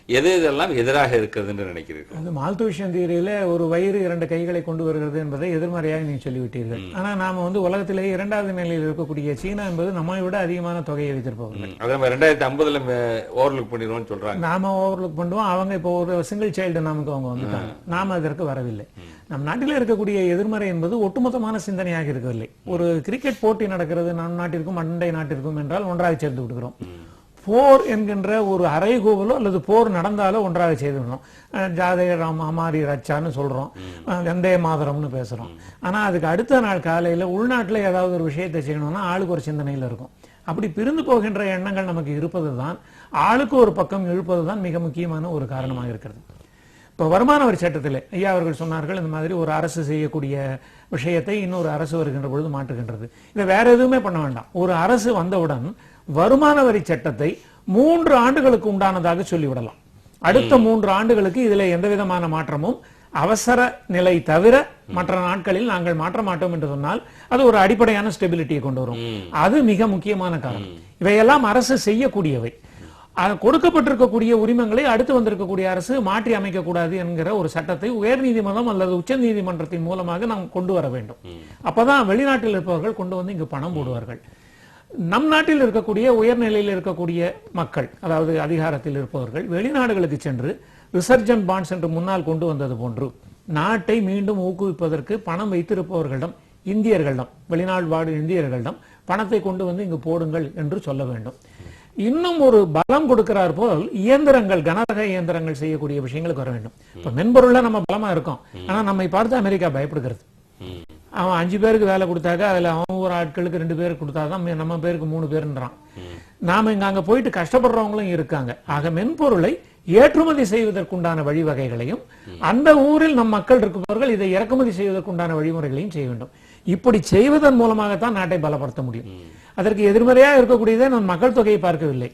எது இதெல்லாம் எதிராக இருக்கிறதுன்னு நினைக்கிறீர்கள்? அந்த மால்துவேஷன் தியரியில ஒரு வயிறு 2 கைகளை கொண்டு வருகிறது என்பதை எதிர்மறையாக நீங்க சொல்லிவிட்டீர்கள். ஆனா நாம உலகத்திலேயே 2வது நிலையில் இருக்கக்கூடிய சீனா என்பது நம்மை விட அதிகமான தொகையை வைத்திருப்பவர்கள். அதை 2050 ஓவர்லுக் பண்ணிடுவோம்னு சொல்றாங்க. நாம ஓவர்லுக் பண்ணுவோம். அவங்க இப்போ ஒரு சிங்கிள் சைல்டு நமக்கு அவங்க வந்துட்டாங்க. நாம அதற்கு வரவில்லை. நம் நாட்டில் இருக்கக்கூடிய எதிர்மறை என்பது ஒட்டுமொத்தமான சிந்தனையாக இருக்கவில்லை. ஒரு கிரிக்கெட் போட்டி நடக்கிறது நம் நாட்டிற்கும் அண்டை நாட்டிற்கும் என்றால் ஒன்றாக சேர்ந்து விடுகிறோம். போர் என்கின்ற ஒரு அறைகூவலோ அல்லது போர் நடந்தாலோ ஒன்றாக செய்துவிடணும். ஜாதே ராம் ஹமாரி ரச்சான்னு சொல்றோம், வந்தே மாதரம்னு பேசுறோம். ஆனா அதுக்கு அடுத்த நாள் காலையில உள்நாட்டுல ஏதாவது ஒரு விஷயத்தை செய்யணும்னா ஆளுக்கு ஒரு சிந்தனையில இருக்கும். அப்படி பிரிந்து போகின்ற எண்ணங்கள் நமக்கு இருப்பதுதான், ஆளுக்கு ஒரு பக்கம் இழுப்பதுதான் மிக முக்கியமான ஒரு காரணமாக இருக்கிறது. இப்போ வருமான வரி சட்டத்தில் ஐயா அவர்கள் சொன்னார்கள், இந்த மாதிரி ஒரு அரசு செய்யக்கூடிய விஷயத்தை இன்னொரு அரசு வருகின்ற பொழுது மாற்றுகின்றது. இதை வேற எதுவுமே பண்ண வேண்டாம். ஒரு அரசு வந்தவுடன் வருமான வரி சட்டத்தை 3 ஆண்டுகளுக்கு உண்டானதாக சொல்லிவிடலாம். அடுத்த 3 ஆண்டுகளுக்கு இதுல எந்த விதமான மாற்றமும் அவசர நிலை தவிர மற்ற நாட்களில் நாங்கள் மாற்ற மாட்டோம் என்று சொன்னால் அது ஒரு அடிப்படையான ஸ்டெபிலிட்டியை கொண்டு வரும். அது மிக முக்கியமான காரணம். இவையெல்லாம் அரசு செய்யக்கூடியவை. கொடுக்கப்பட்டிருக்கக்கூடிய உரிமங்களை அடுத்து வந்திருக்கக்கூடிய அரசு மாற்றி அமைக்க கூடாது என்கிற ஒரு சட்டத்தை உயர் நீதிமன்றம் அல்லது உச்ச நீதிமன்றத்தின் மூலமாக நாம் கொண்டு வர வேண்டும். அப்பதான் வெளிநாட்டில் இருப்பவர்கள் கொண்டு வந்து இங்கு பணம் போடுவார்கள். நம் நாட்டில் இருக்கக்கூடிய உயர்நிலையில் இருக்கக்கூடிய மக்கள், அதாவது அதிகாரத்தில் இருப்பவர்கள் வெளிநாடுகளுக்கு சென்று ரிசர்ஜன் பாண்ட்ஸ் என்று முன்னால் கொண்டு வந்தது போன்று நாட்டை மீண்டும் ஊக்குவிப்பதற்கு பணம் வைத்திருப்பவர்களிடம், இந்தியர்களிடம், வெளிநாடு வாழும் இந்தியர்களிடம் பணத்தை கொண்டு வந்து இங்கு போடுங்கள் என்று சொல்ல வேண்டும். இன்னும் ஒரு பலம் கொடுக்கிறார் போல் இயந்திரங்கள், கனரக இயந்திரங்கள் செய்யக்கூடிய விஷயங்களுக்கு வர வேண்டும். இப்ப மென்பொருள்ல நம்ம பலமா இருக்கோம். ஆனா நம்மை பார்த்து அமெரிக்கா பயப்படுகிறது. அவன் 5 பேருக்கு வேலை கொடுத்தாக்க அதுல அவன் ஒரு ஆட்களுக்கு 2 பேருக்கு கொடுத்தாதான் நம்ம பேருக்கு 3 பேருன்றான். நாம இங்க அங்க போயிட்டு கஷ்டப்படுறவங்களும் இருக்காங்க. ஆக மென்பொருளை ஏற்றுமதி செய்வதற்குண்டான வழிவகைகளையும், அந்த ஊரில் நம் மக்கள் இருப்பவர்கள் இதை இறக்குமதி செய்வதற்குண்டான வழிமுறைகளையும் செய்ய வேண்டும். இப்படி செய்வதன் மூலமாகத்தான் நாட்டை பலப்படுத்த முடியும். அதற்கு எதிர்மறையாக இருக்கக்கூடியதை நம் மக்கள் தொகையை பார்க்கவில்லை.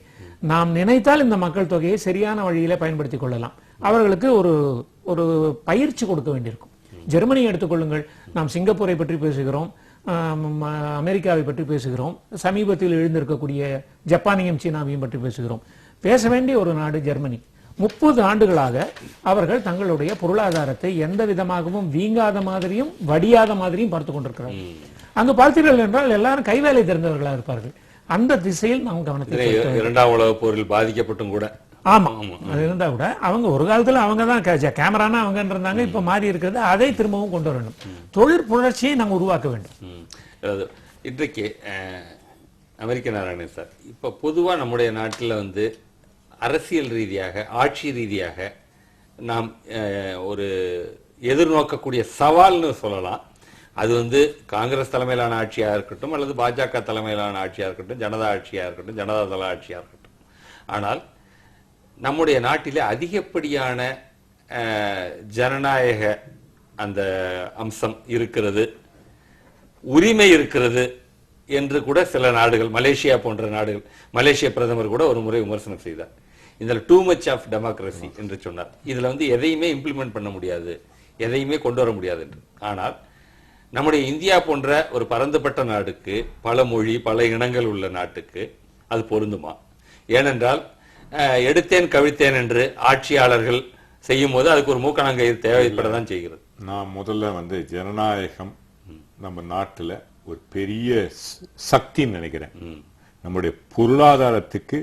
நாம் நினைத்தால் இந்த மக்கள் தொகையை சரியான வழியில பயன்படுத்திக் கொள்ளலாம். அவர்களுக்கு ஒரு பயிற்சி கொடுக்க வேண்டியிருக்கும். ஜெர்மனி எடுத்துக்கொள்ளுங்கள். நாம் சிங்கப்பூரை பற்றி பேசுகிறோம், அமெரிக்காவை பற்றி பேசுகிறோம், சமீபத்தில் எழுந்திருக்கக்கூடிய ஜப்பானியம் சீனாவையும் பற்றி பேசுகிறோம். பேச வேண்டிய ஒரு நாடு ஜெர்மனி. 30 ஆண்டுகளாக அவர்கள் தங்களுடைய பொருளாதாரத்தை எந்த விதமாகவும் வீங்காத மாதிரியும் வடியாத மாதிரியும் பார்த்துக் கொண்டிருக்கிறார்கள். அங்கு பார்த்தீர்கள் என்றால் எல்லாரும் கைவேலை தெரிந்தவர்களாக இருப்பார்கள். அந்த திசையில் நாம் கவனத்தை, 2ஆம் உலகப் போரில் பாதிக்கப்பட்டும் கூட, ஆமா அது இருந்தா கூட அவங்க ஒரு காலத்துல அவங்க தான் கேமரானா அவங்க இருந்தாங்க. இப்ப மாறி இருக்கிறது. அதை திரும்பவும் கொண்டு வரணும். தொழில் புரட்சியை நாங்கள் உருவாக்க வேண்டும். இன்றைக்கு அமெரிக்க நாராயணன் சார், இப்ப பொதுவா நம்முடைய நாட்டில் அரசியல் ரீதியாக, ஆட்சி ரீதியாக நாம் ஒரு எதிர்நோக்கக்கூடிய சவால்னு சொல்லலாம். அது காங்கிரஸ் தலைமையிலான ஆட்சியாக இருக்கட்டும், அல்லது பாஜக தலைமையிலான ஆட்சியாக இருக்கட்டும், ஜனதா ஆட்சியாக இருக்கட்டும், ஜனதா தள ஆட்சியாக இருக்கட்டும். ஆனால் நம்முடைய நாட்டிலே அதிகப்படியான ஜனநாயக அந்த அம்சம் இருக்கிறது, உரிமை இருக்கிறது என்று கூட சில நாடுகள், மலேசியா போன்ற நாடுகள், மலேசிய பிரதமர் கூட ஒரு முறை விமர்சனம் செய்தார். இதில் டூ மச் ஆஃப் டெமோக்ரஸி என்று சொன்னார். இதுல எதையுமே இம்ப்ளிமெண்ட் பண்ண முடியாது, எதையுமே கொண்டு வர முடியாது என்று. ஆனால் நம்முடைய இந்தியா போன்ற ஒரு பரந்துபட்ட நாடுக்கு, பல மொழி பல இனங்கள் உள்ள நாட்டுக்கு அது பொருந்துமா? ஏனென்றால் எடுத்தேன் கவிழ்த்தேன் என்று ஆட்சியாளர்கள் செய்யும் போது அதுக்கு ஒரு மூக்கணாங்கயிறு தேவைப்படதான் செய்கிறது. நான் முதல்ல ஜனநாயகம் நம்ம நாட்டுல ஒரு பெரிய சக்தின்னு நினைக்கிறேன். நம்முடைய பொருளாதாரத்துக்கு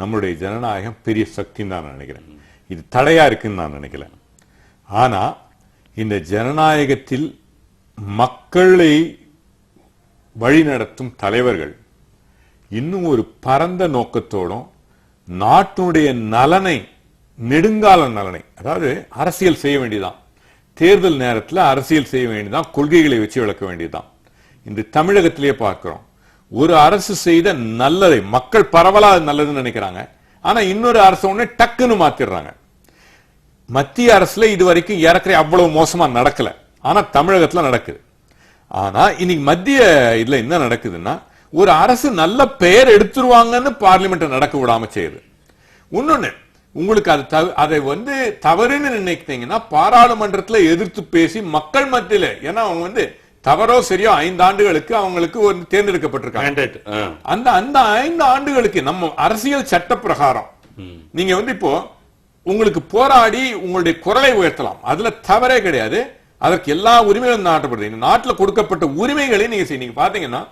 நம்முடைய ஜனநாயகம் பெரிய சக்தின்னு தான் நினைக்கிறேன். இது தடையா இருக்குன்னு நான் நினைக்கல. ஆனா இந்த ஜனநாயகத்தில் மக்களை வழிநடத்தும் தலைவர்கள் இன்னும் ஒரு பரந்த நோக்கத்தோடும் நாட்டுடைய நலனை, நெடுங்கால நலனை, அதாவது அரசியல் செய்ய வேண்டியதான், தேர்தல் நேரத்தில் அரசியல் செய்ய வேண்டியதான், கொள்கைகளை வச்சு விளக்க வேண்டியதுதான். இந்த தமிழகத்திலேயே பார்க்கிறோம். ஒரு அரசு செய்த நல்லதை மக்கள் பரவலா நல்லதுன்னு நினைக்கிறாங்க. ஆனா இன்னொரு அரசு உடனே டக்குன்னு மாத்திடுறாங்க. மத்திய அரசுல இது வரைக்கும் ஏறக்குறைய அவ்வளவு மோசமா நடக்கல, ஆனா தமிழகத்துல நடக்குது. ஆனா இன்னைக்கு மத்திய இதுல என்ன நடக்குதுன்னா, ஒரு அரசு நல்ல பெயர் எடுத்துருவாங்கன்னு பார்லிமெண்ட் நடக்க விடாம செய்யுது. இன்னொன்னு, உங்களுக்கு அதை தவறுன்னு நினைக்கிறீங்கன்னா பாராளுமன்றத்துல எதிர்த்து பேசி மக்கள் மத்தியில, ஏன்னா அவங்க தவறோ சரியோ 5 ஆண்டுகளுக்கு அவங்களுக்கு ஒரு தேர்ந்தெடுக்கப்பட்டிருக்காங்க. அந்த 5 ஆண்டுகளுக்கு நம்ம அரசியல் சட்ட பிரகாரம் நீங்க இப்போ உங்களுக்கு போராடி உங்களுடைய குரலை உயர்த்தலாம், அதுல தவறே கிடையாது. அதற்கு எல்லா உரிமைகளும் நாட்டப்படுது. இந்த நாட்டில் கொடுக்கப்பட்ட உரிமைகளை நீங்க செய்ய. நீங்க பாத்தீங்கன்னா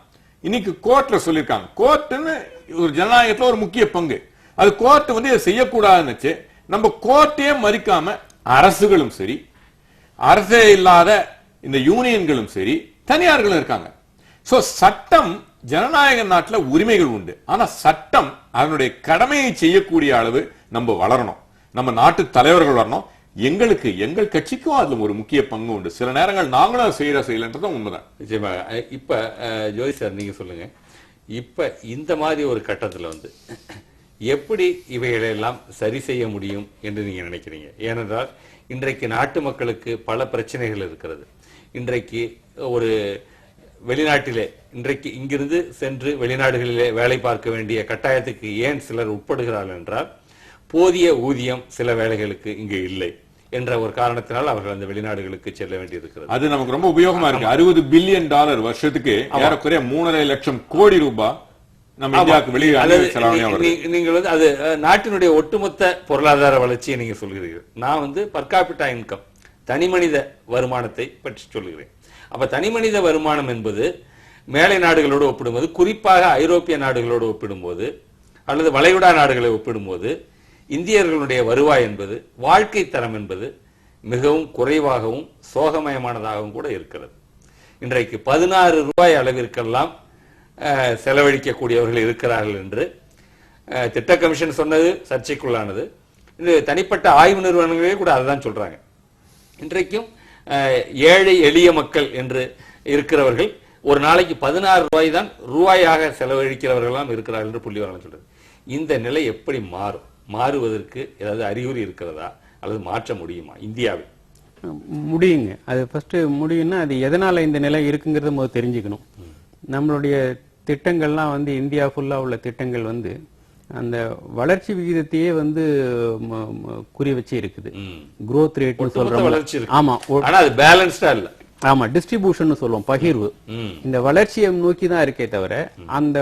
இன்னைக்கு கோர்ட்ல சொல்லியிருக்காங்க, கோர்ட்னு ஒரு ஜனநாயகத்துல ஒரு முக்கிய பங்கு. அது கோர்ட் வந்து இதை செய்யக்கூடாதுன்னு நம்ம கோர்ட்டையே மதிக்காம அரசுகளும் சரி, அரசே இல்லாத இந்த யூனியன்களும் சரி, தனியார்களும் இருக்காங்க. சோ சட்டம், ஜனநாயக நாட்டுல உரிமைகள் உண்டு. ஆனா சட்டம் அதனுடைய கடமையை செய்யக்கூடிய அளவு நம்ம வளரணும், நம்ம நாட்டு தலைவர்கள் வரணும். எங்களுக்கு, எங்கள் கட்சிக்கும் அதுல ஒரு முக்கிய பங்கு உண்டு. சில நேரங்கள் நாங்களும் செய்யலன்றதும் உண்மைதான். நிச்சயமா. இப்ப ஜோதி சார் நீங்க சொல்லுங்க, இப்ப இந்த மாதிரி ஒரு கட்டத்துல வந்து எப்படி இவைகளெல்லாம் சரி செய்ய முடியும் என்று நீங்க நினைக்கிறீங்க? ஏனென்றால் இன்றைக்கு நாட்டு மக்களுக்கு பல பிரச்சனைகள் இருக்கிறது. இன்றைக்கு ஒரு வெளிநாட்டிலே, இன்றைக்கு இங்கிருந்து சென்று வெளிநாடுகளிலே வேலை பார்க்க வேண்டிய கட்டாயத்துக்கு ஏன் சிலர் உட்படுகிறார்கள் என்றால், போதிய ஊதியம் சில வேலைகளுக்கு இங்கு இல்லை என்ற ஒரு காரணத்தினால் அவர்கள் அந்த வெளிநாடுகளுக்கு செல்ல வேண்டியிருக்கிறது. அது நமக்கு ரொம்ப உபயோகமா இருக்கு. $60 பில்லியன் வருஷத்துக்கு ஏறக்குறைய 3.5 லட்சம் கோடி ரூபாய் நம்ம இந்தியாவுக்கு வெளியே. நீங்கள் வந்து அது நாட்டினுடைய ஒட்டுமொத்த பொருளாதார வளர்ச்சியை நீங்க சொல்கிறீர்கள். நான் வந்து பர் கேபிட்டா இன்கம், தனிமனித வருமானத்தை பற்றி சொல்கிறேன். அப்ப தனிமனித வருமானம் என்பது மேலை நாடுகளோடு ஒப்பிடும்போது, குறிப்பாக ஐரோப்பிய நாடுகளோடு ஒப்பிடும்போது அல்லது வளைகுடா நாடுகளை ஒப்பிடும்போது இந்தியர்களுடைய வருவாய் என்பது, வாழ்க்கை தரம் என்பது மிகவும் குறைவாகவும் சோகமயமானதாகவும் கூட இருக்கிறது. இன்றைக்கு 16 ரூபாய் அளவிற்கெல்லாம் செலவழிக்கக்கூடியவர்கள் இருக்கிறார்கள் என்று திட்ட கமிஷன் சொன்னது சர்ச்சைக்குள்ளானது. இது தனிப்பட்ட ஆய்வு நிறுவனங்களே கூட அதுதான் சொல்றாங்க. இன்றைக்கும் ஏழை எளிய மக்கள் என்று இருக்கிறவர்கள் ஒரு நாளைக்கு 16 ரூபாய் தான் ரூபாயாக செலவழிக்கிறவர்களாம் இருக்கிறார்கள் என்று புள்ளிவிவரம் சொல்றது. இந்த நிலை எப்படி மாறும்? மாறுவதற்கு ஏதாவது அறிகுறி இருக்கிறதா அல்லது மாற்ற முடியுமா இந்தியாவில்? முடியுங்க. அது ஃபர்ஸ்ட் முடியும்னா அது எதனால இந்த நிலை இருக்குங்கிறத முதல்ல தெரிஞ்சுக்கணும். நம்மளுடைய திட்டங்கள்லாம் வந்து இந்தியா ஃபுல்லா உள்ள திட்டங்கள் வந்து அந்த வளர்ச்சி விகிதத்தையே வந்து குறி வச்சு இருக்குது. growth rate சொல்றோம். ஆமா, ஆனா அது பேலன்ஸ்டா இல்ல. ஆமா, டிஸ்ட்ரிபியூஷன் சொல்லுவோம், பகிர்வு. இந்த வளர்ச்சியை நோக்கி தான் இருக்கே தவிர அந்த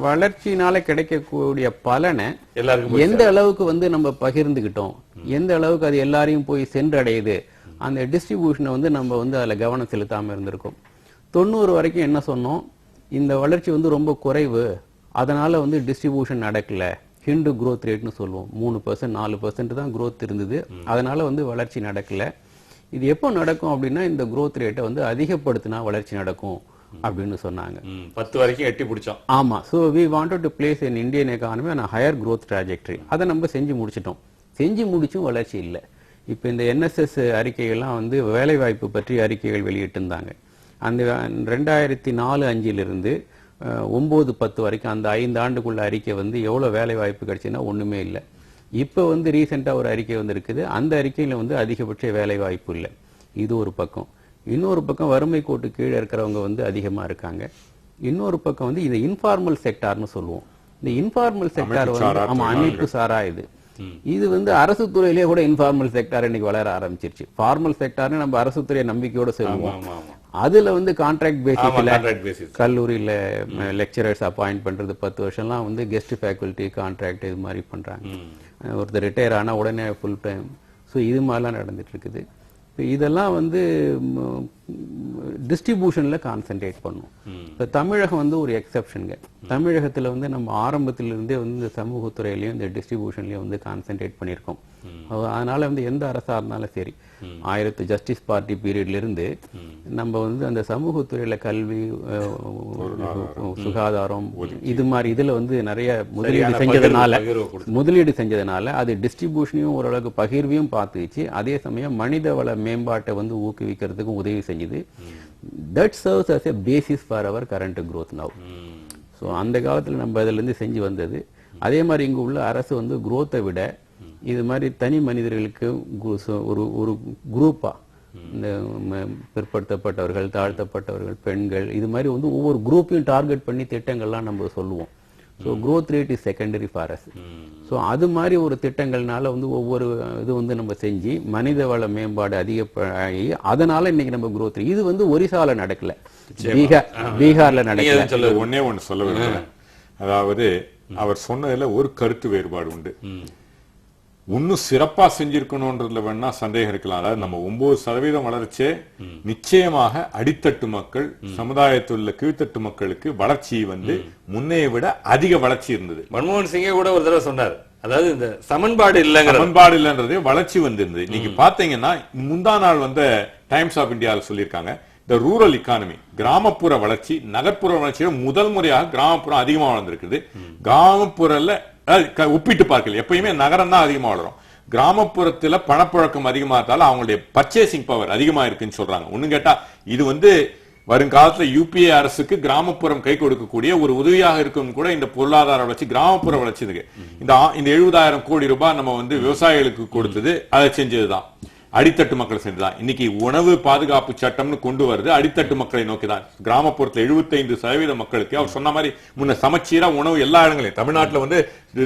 வளர்ச்சியினால கிடைக்கக்கூடிய பலனை எந்த அளவுக்கு வந்து நம்ம பகிர்ந்துகிட்டோம், எந்த அளவுக்கு அது எல்லாரையும் போய் சென்றடையுது, அந்த டிஸ்ட்ரிபியூஷனை வந்து நம்ம வந்து அதுல கவனம் செலுத்தாம இருந்திருக்கோம். 90 வரைக்கும் என்ன சொன்னோம், இந்த வளர்ச்சி வந்து ரொம்ப குறைவு, அதனால வந்து டிஸ்ட்ரிபியூஷன் நடக்கல, ஹிண்டு growth ரேட்னு சொல்லுவோம். 3% 4% தான் growth இருந்தது, அதனால வந்து வளர்ச்சி நடக்கல. இது எப்போ நடக்கும் அப்படின்னா இந்த growth ரேட்டை வந்து அதிகப்படுத்தினா வளர்ச்சி நடக்கும் அப்படின்னு சொன்னாங்க. 10 வரைக்கும் எட்டி பிடிச்சோம். ஆமா. So we wanted to place in Indian economy on higher growth trajectory. அதை நம்ம செஞ்சு முடிச்சிட்டோம். செஞ்சு முடிச்சும் வளர்ச்சி இல்லை. இப்போ இந்த என்எஸ்எஸ் அறிக்கைகள்லாம் வந்து வேலை வாய்ப்பு பற்றி அறிக்கைகள் வெளியிட்டு இருந்தாங்க. அந்த 2004-05 9-10 வரைக்கும் அந்த 5 ஆண்டுக்குள்ள அறிக்கை வந்து எவ்வளவு வேலை வாய்ப்பு கிடைச்சுன்னா ஒண்ணுமே இல்லை. இப்ப வந்து ரீசெண்டா ஒரு அறிக்கை வந்து இருக்குது. அந்த அறிக்கையில வந்து அதிகபட்ச வேலை வாய்ப்பு இல்லை. இது ஒரு பக்கம். இன்னொரு பக்கம் வறுமை கோட்டு கீழே இருக்கிறவங்க வந்து அதிகமா இருக்காங்க. இன்னொரு பக்கம் வந்து இது இன்ஃபார்மல் செக்டார்னு சொல்லுவோம். இந்த இன்ஃபார்மல் செக்டார் வந்து ஆமா அமைப்பு சாரா இது வந்து அரசு துறையிலேயே கூட இன்ஃபார்மல் செக்டார் இன்னைக்கு வளர ஆரம்பிச்சிருச்சு. ஃபார்மல் செக்டார்னு நம்ம அரசு துறை நம்பிக்கையோட சொல்லுவோம். அதுல வந்து கான்ட்ராக்ட் பேசிஸ்ல கல்லூரியில லெக்சரர்ஸ் அப்பாயிண்ட் பண்றது 10 வருஷம்லாம் வந்து கெஸ்ட் ஃபேக்கல்டி கான்ட்ராக்ட் இது மாதிரி பண்றாங்க. ஒருத்தர் ரிட்டையர் ஆனா உடனே ஃபுல் டைம். ஸோ இது மாதிரிலாம் நடந்துட்டு இருக்குது. இதெல்லாம் வந்து டிஸ்ட்ரிபியூஷன்ல கான்சென்ட்ரேட் பண்ணும். இப்போ தமிழகம் வந்து ஒரு எக்ஸெப்ஷனுங்க. தமிழகத்துல வந்து நம்ம ஆரம்பத்திலிருந்தே வந்து இந்த சமூகத்துறையிலையும் இந்த டிஸ்ட்ரிபியூஷன்லயும் வந்து கான்சென்ட்ரேட் பண்ணியிருக்கோம். அதனால வந்து எந்த அரசா இருந்தாலும் சரி, ஜஸ்டிஸ் பார்ட்டி பீரியட்ல இருந்து நம்ம வந்து அந்த சமூகத்துறையில கல்வி, சுகாதாரம் இது மாதிரி இதுல வந்து நிறைய முதலீடு செஞ்சதுனால அது டிஸ்ட்ரிபியூஷனையும் ஓரளவுக்கு பகிர்வையும் பார்த்துச்சு. அதே சமயம் மனித வள மேம்பாட்டை வந்து ஊக்குவிக்கிறதுக்கும் உதவி செஞ்சது. That serves as a basis for our current growth now. So அந்த காலத்தில் நம்ம இதுல இருந்து செஞ்சு வந்தது. அதே மாதிரி இங்கு உள்ள அரசு வந்து growth-ஐ விட இது மாதிரி தனி மனிதர்களுக்கு ஒரு குரூப்பா, இந்த பிற்படுத்தப்பட்டவர்கள், தாழ்த்தப்பட்டவர்கள், பெண்கள், இது மாதிரி வந்து ஒவ்வொரு குரூப்பையும் டார்கெட் பண்ணி திட்டங்கள்லாம் நம்ம சொல்லுவோம். So growth rate is secondary for us. So அது மாதிரி ஒரு திட்டங்கள்னால வந்து ஒவ்வொரு இது வந்து நம்ம செஞ்சு மனித வள மேம்பாடு அதிகப்படி, அதனால இன்னைக்கு நம்ம growth rate இது வந்து ஒரிசால நடக்கல, பீகார்ல நடக்கல. ஒன்னே ஒன்னு சொல்ல விரும்புறேன். அதாவது அவர் சொன்னதுல ஒரு கருத்து வேறுபாடு உண்டு. இன்னும் சிறப்பா செஞ்சிருக்கணும்ன்றதுல வேணா சந்தேகம் இருக்கலாம். அதாவது நம்ம 9% வளர்ச்சே நிச்சயமாக அடித்தட்டு மக்கள், சமுதாயத்தில் உள்ள கீழ்த்தட்டு மக்களுக்கு வளர்ச்சி வந்து முன்னைய விட அதிக வளர்ச்சி இருந்தது. மன்மோகன் சிங்கே கூட ஒரு தடவை சொன்னார், அதாவது இந்த சமன்பாடு இல்லைன்றதே வளர்ச்சி வந்திருந்தது. நீங்க பாத்தீங்கன்னா முந்தா நாள் வந்த டைம்ஸ் ஆஃப் இந்தியாவில் சொல்லியிருக்காங்க, இந்த ரூரல் இக்கானமி, கிராமப்புற வளர்ச்சி நகர்ப்புற வளர்ச்சியில முதல் முறையாக கிராமப்புறம் அதிகமா வளர்ந்திருக்குது. கிராமப்புறல ஒப்பிட்டு பார்க்கல, எப்பயுமே நகரம் தான் அதிகமா வளரும். கிராமப்புறத்துல பணப்புழக்கம் அதிகமா இருந்தாலும் அவங்களுடைய பர்ச்சேசிங் பவர் அதிகமா இருக்குன்னு சொல்றாங்க. ஒண்ணு கேட்டா இது வந்து வருங்காலத்துல யூபிஏ அரசுக்கு கிராமப்புறம் கை கொடுக்கக்கூடிய ஒரு உதவியாக இருக்கும் கூட இந்த பொருளாதார வளர்ச்சி, கிராமப்புற வளர்ச்சி இருக்கு. இந்த 70,000 கோடி ரூபாய் நம்ம வந்து விவசாயிகளுக்கு கொடுத்தது அதை செஞ்சதுதான், அடித்தட்டு மக்கள் செஞ்சுதான். இன்னைக்கு உணவு பாதுகாப்பு சட்டம்னு கொண்டு வருது அடித்தட்டு மக்களை நோக்கிதான். கிராமப்புறத்துல 75% மக்களுக்கு அவர் சொன்ன மாதிரி முன்ன சமச்சீரா உணவு எல்லா இடங்களையும், தமிழ்நாட்டுல வந்து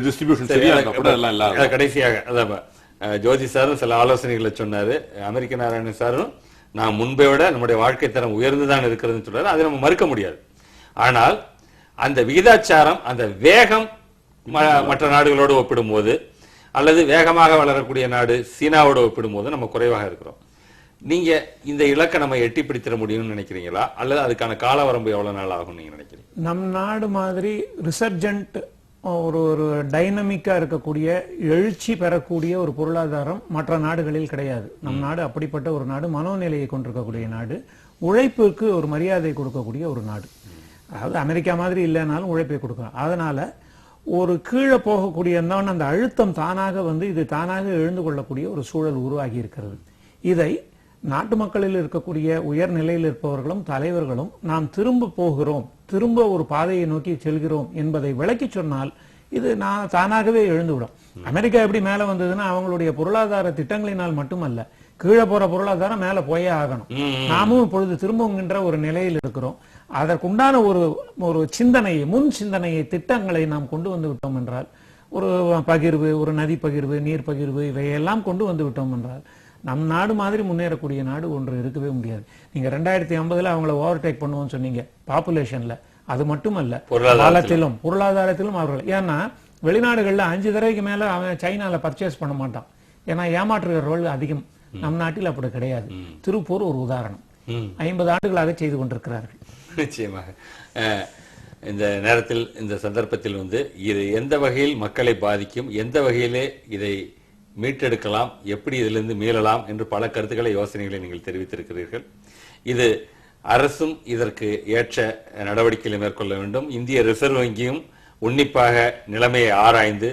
டிஸ்ட்ரிபியூஷன் சரியா கூட எல்லாம் இல்ல. கடைசியாக அதான் ஜோதி சாரும் சில ஆலோசனைகளை சொன்னாரு, அமெரிக்க நாராயணன் சாரும் நான் முன்பை விட நம்முடைய வாழ்க்கை தரம் உயர்ந்துதான் இருக்கிறதுன்னு சொல்றாரு. அதை நம்ம மறுக்க முடியாது. ஆனால் அந்த விகிதாச்சாரம், அந்த வேகம் மற்ற நாடுகளோடு ஒப்பிடும் போது, அல்லது வேகமாக வளரக்கூடிய நாடு சீனாவோடு ஒப்பிடும் போது நம்ம குறைவாக இருக்கிறோம். நீங்க இந்த இலக்கை நம்ம எட்டி பிடித்திட முடியும்னு நினைக்கிறீங்களா, அல்லது அதுக்கான கால வரம்பு எவ்வளவு நாள் ஆகும் நீங்க நினைக்கிறீங்க? நம் நாடு மாதிரி ரிசர்ஜென்ட் ஒரு டைனமிக்கா இருக்கக்கூடிய, எழுச்சி பெறக்கூடிய ஒரு பொருளாதாரம் மற்ற நாடுகளில் கிடையாது. நம் நாடு அப்படிப்பட்ட ஒரு நாடு, மனோநிலையை கொண்டிருக்கக்கூடிய நாடு, உழைப்புக்கு ஒரு மரியாதை கொடுக்கக்கூடிய ஒரு நாடு. அதாவது அமெரிக்கா மாதிரி இல்லைனாலும் உழைப்பை கொடுக்கணும். அதனால ஒரு கீழே போகக்கூடிய அந்த அழுத்தம் தானாக வந்து இது தானாக எழுந்து கொள்ளக்கூடிய ஒரு சூழல் உருவாகி இருக்கிறது. இதை நாட்டு மக்களில் இருக்கக்கூடிய உயர் நிலையில் இருப்பவர்களும் தலைவர்களும் நாம் திரும்ப போகிறோம், திரும்ப ஒரு பாதையை நோக்கி செல்கிறோம் என்பதை விளக்கி சொன்னால் இது தானாகவே எழுந்துவிடும். அமெரிக்கா எப்படி மேல வந்ததுன்னா அவங்களுடைய பொருளாதார திட்டங்களினால் மட்டுமல்ல, கீழே போற பொருளாதாரம் மேல போயே ஆகணும். நாமும் இப்பொழுது திரும்புகின்ற ஒரு நிலையில் இருக்கிறோம். அதற்குண்டான ஒரு சிந்தனையை, முன் சிந்தனையை, திட்டங்களை நாம் கொண்டு வந்து விட்டோம் என்றால், ஒரு பகிர்வு, ஒரு நதி பகிர்வு, நீர் பகிர்வு, இவையெல்லாம் கொண்டு வந்து விட்டோம் என்றால் நம் நாடு மாதிரி முன்னேறக்கூடிய நாடு ஒன்று இருக்கவே முடியாது. நீங்க 2050 அவங்களை ஓவர்டேக் பண்ணுவோம்னு சொன்னீங்க பாப்புலேஷன்ல, அது மட்டுமல்ல பொருளாதாரத்திலும் அவர்கள். ஏன்னா வெளிநாடுகள்ல 5 தடவைக்கு மேல அவன் சைனால பர்ச்சேஸ் பண்ண மாட்டான், ஏன்னா ஏமாற்றுகிறவர்கள் அதிகம். நம் நாட்டில் அப்படி கிடையாது. திருப்பூர் ஒரு உதாரணம், 50 ஆண்டுகளாக செய்து கொண்டிருக்கிறார்கள். நிச்சயமாக இந்த நேரத்தில், இந்த சந்தர்ப்பத்தில் வந்து இது எந்த வகையில் மக்களை பாதிக்கும், எந்த வகையிலே இதை மீட்டெடுக்கலாம், எப்படி இதிலிருந்து மீளலாம் என்று பல கருத்துக்களை, யோசனைகளை நீங்கள் தெரிவித்திருக்கிறீர்கள். இது அரசும் இதற்கு ஏற்ற நடவடிக்கைகளை மேற்கொள்ள வேண்டும். இந்திய ரிசர்வ் வங்கியும் உன்னிப்பாக நிலைமையை ஆராய்ந்து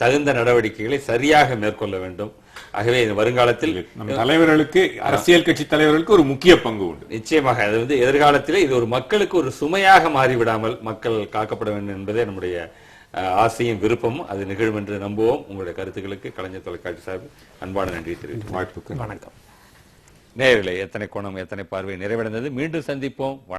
தகுந்த நடவடிக்கைகளை சரியாக மேற்கொள்ள வேண்டும். ஆகவே வருங்காலத்தில் தலைவர்களுக்கு, அரசியல் கட்சி தலைவர்களுக்கு ஒரு முக்கிய பங்கு உண்டு. நிச்சயமாக அது வந்து எதிர்காலத்தில் இது ஒரு மக்களுக்கு ஒரு சுமையாக மாறிவிடாமல் மக்கள் காக்கப்பட வேண்டும் என்பதே நம்முடைய ஆசையும் விருப்பமும். அது நிகழும் என்று நம்புவோம். உங்களுடைய கருத்துக்களுக்கு கலைஞர் தொலைக்காட்சி சார்பில் அன்பான நன்றி தெரிவித்து வாய்ப்புக்கு வணக்கம். நேயர்களே, எத்தனை கோணம் எத்தனை பார்வை நிறைவடைந்தது. மீண்டும் சந்திப்போம்.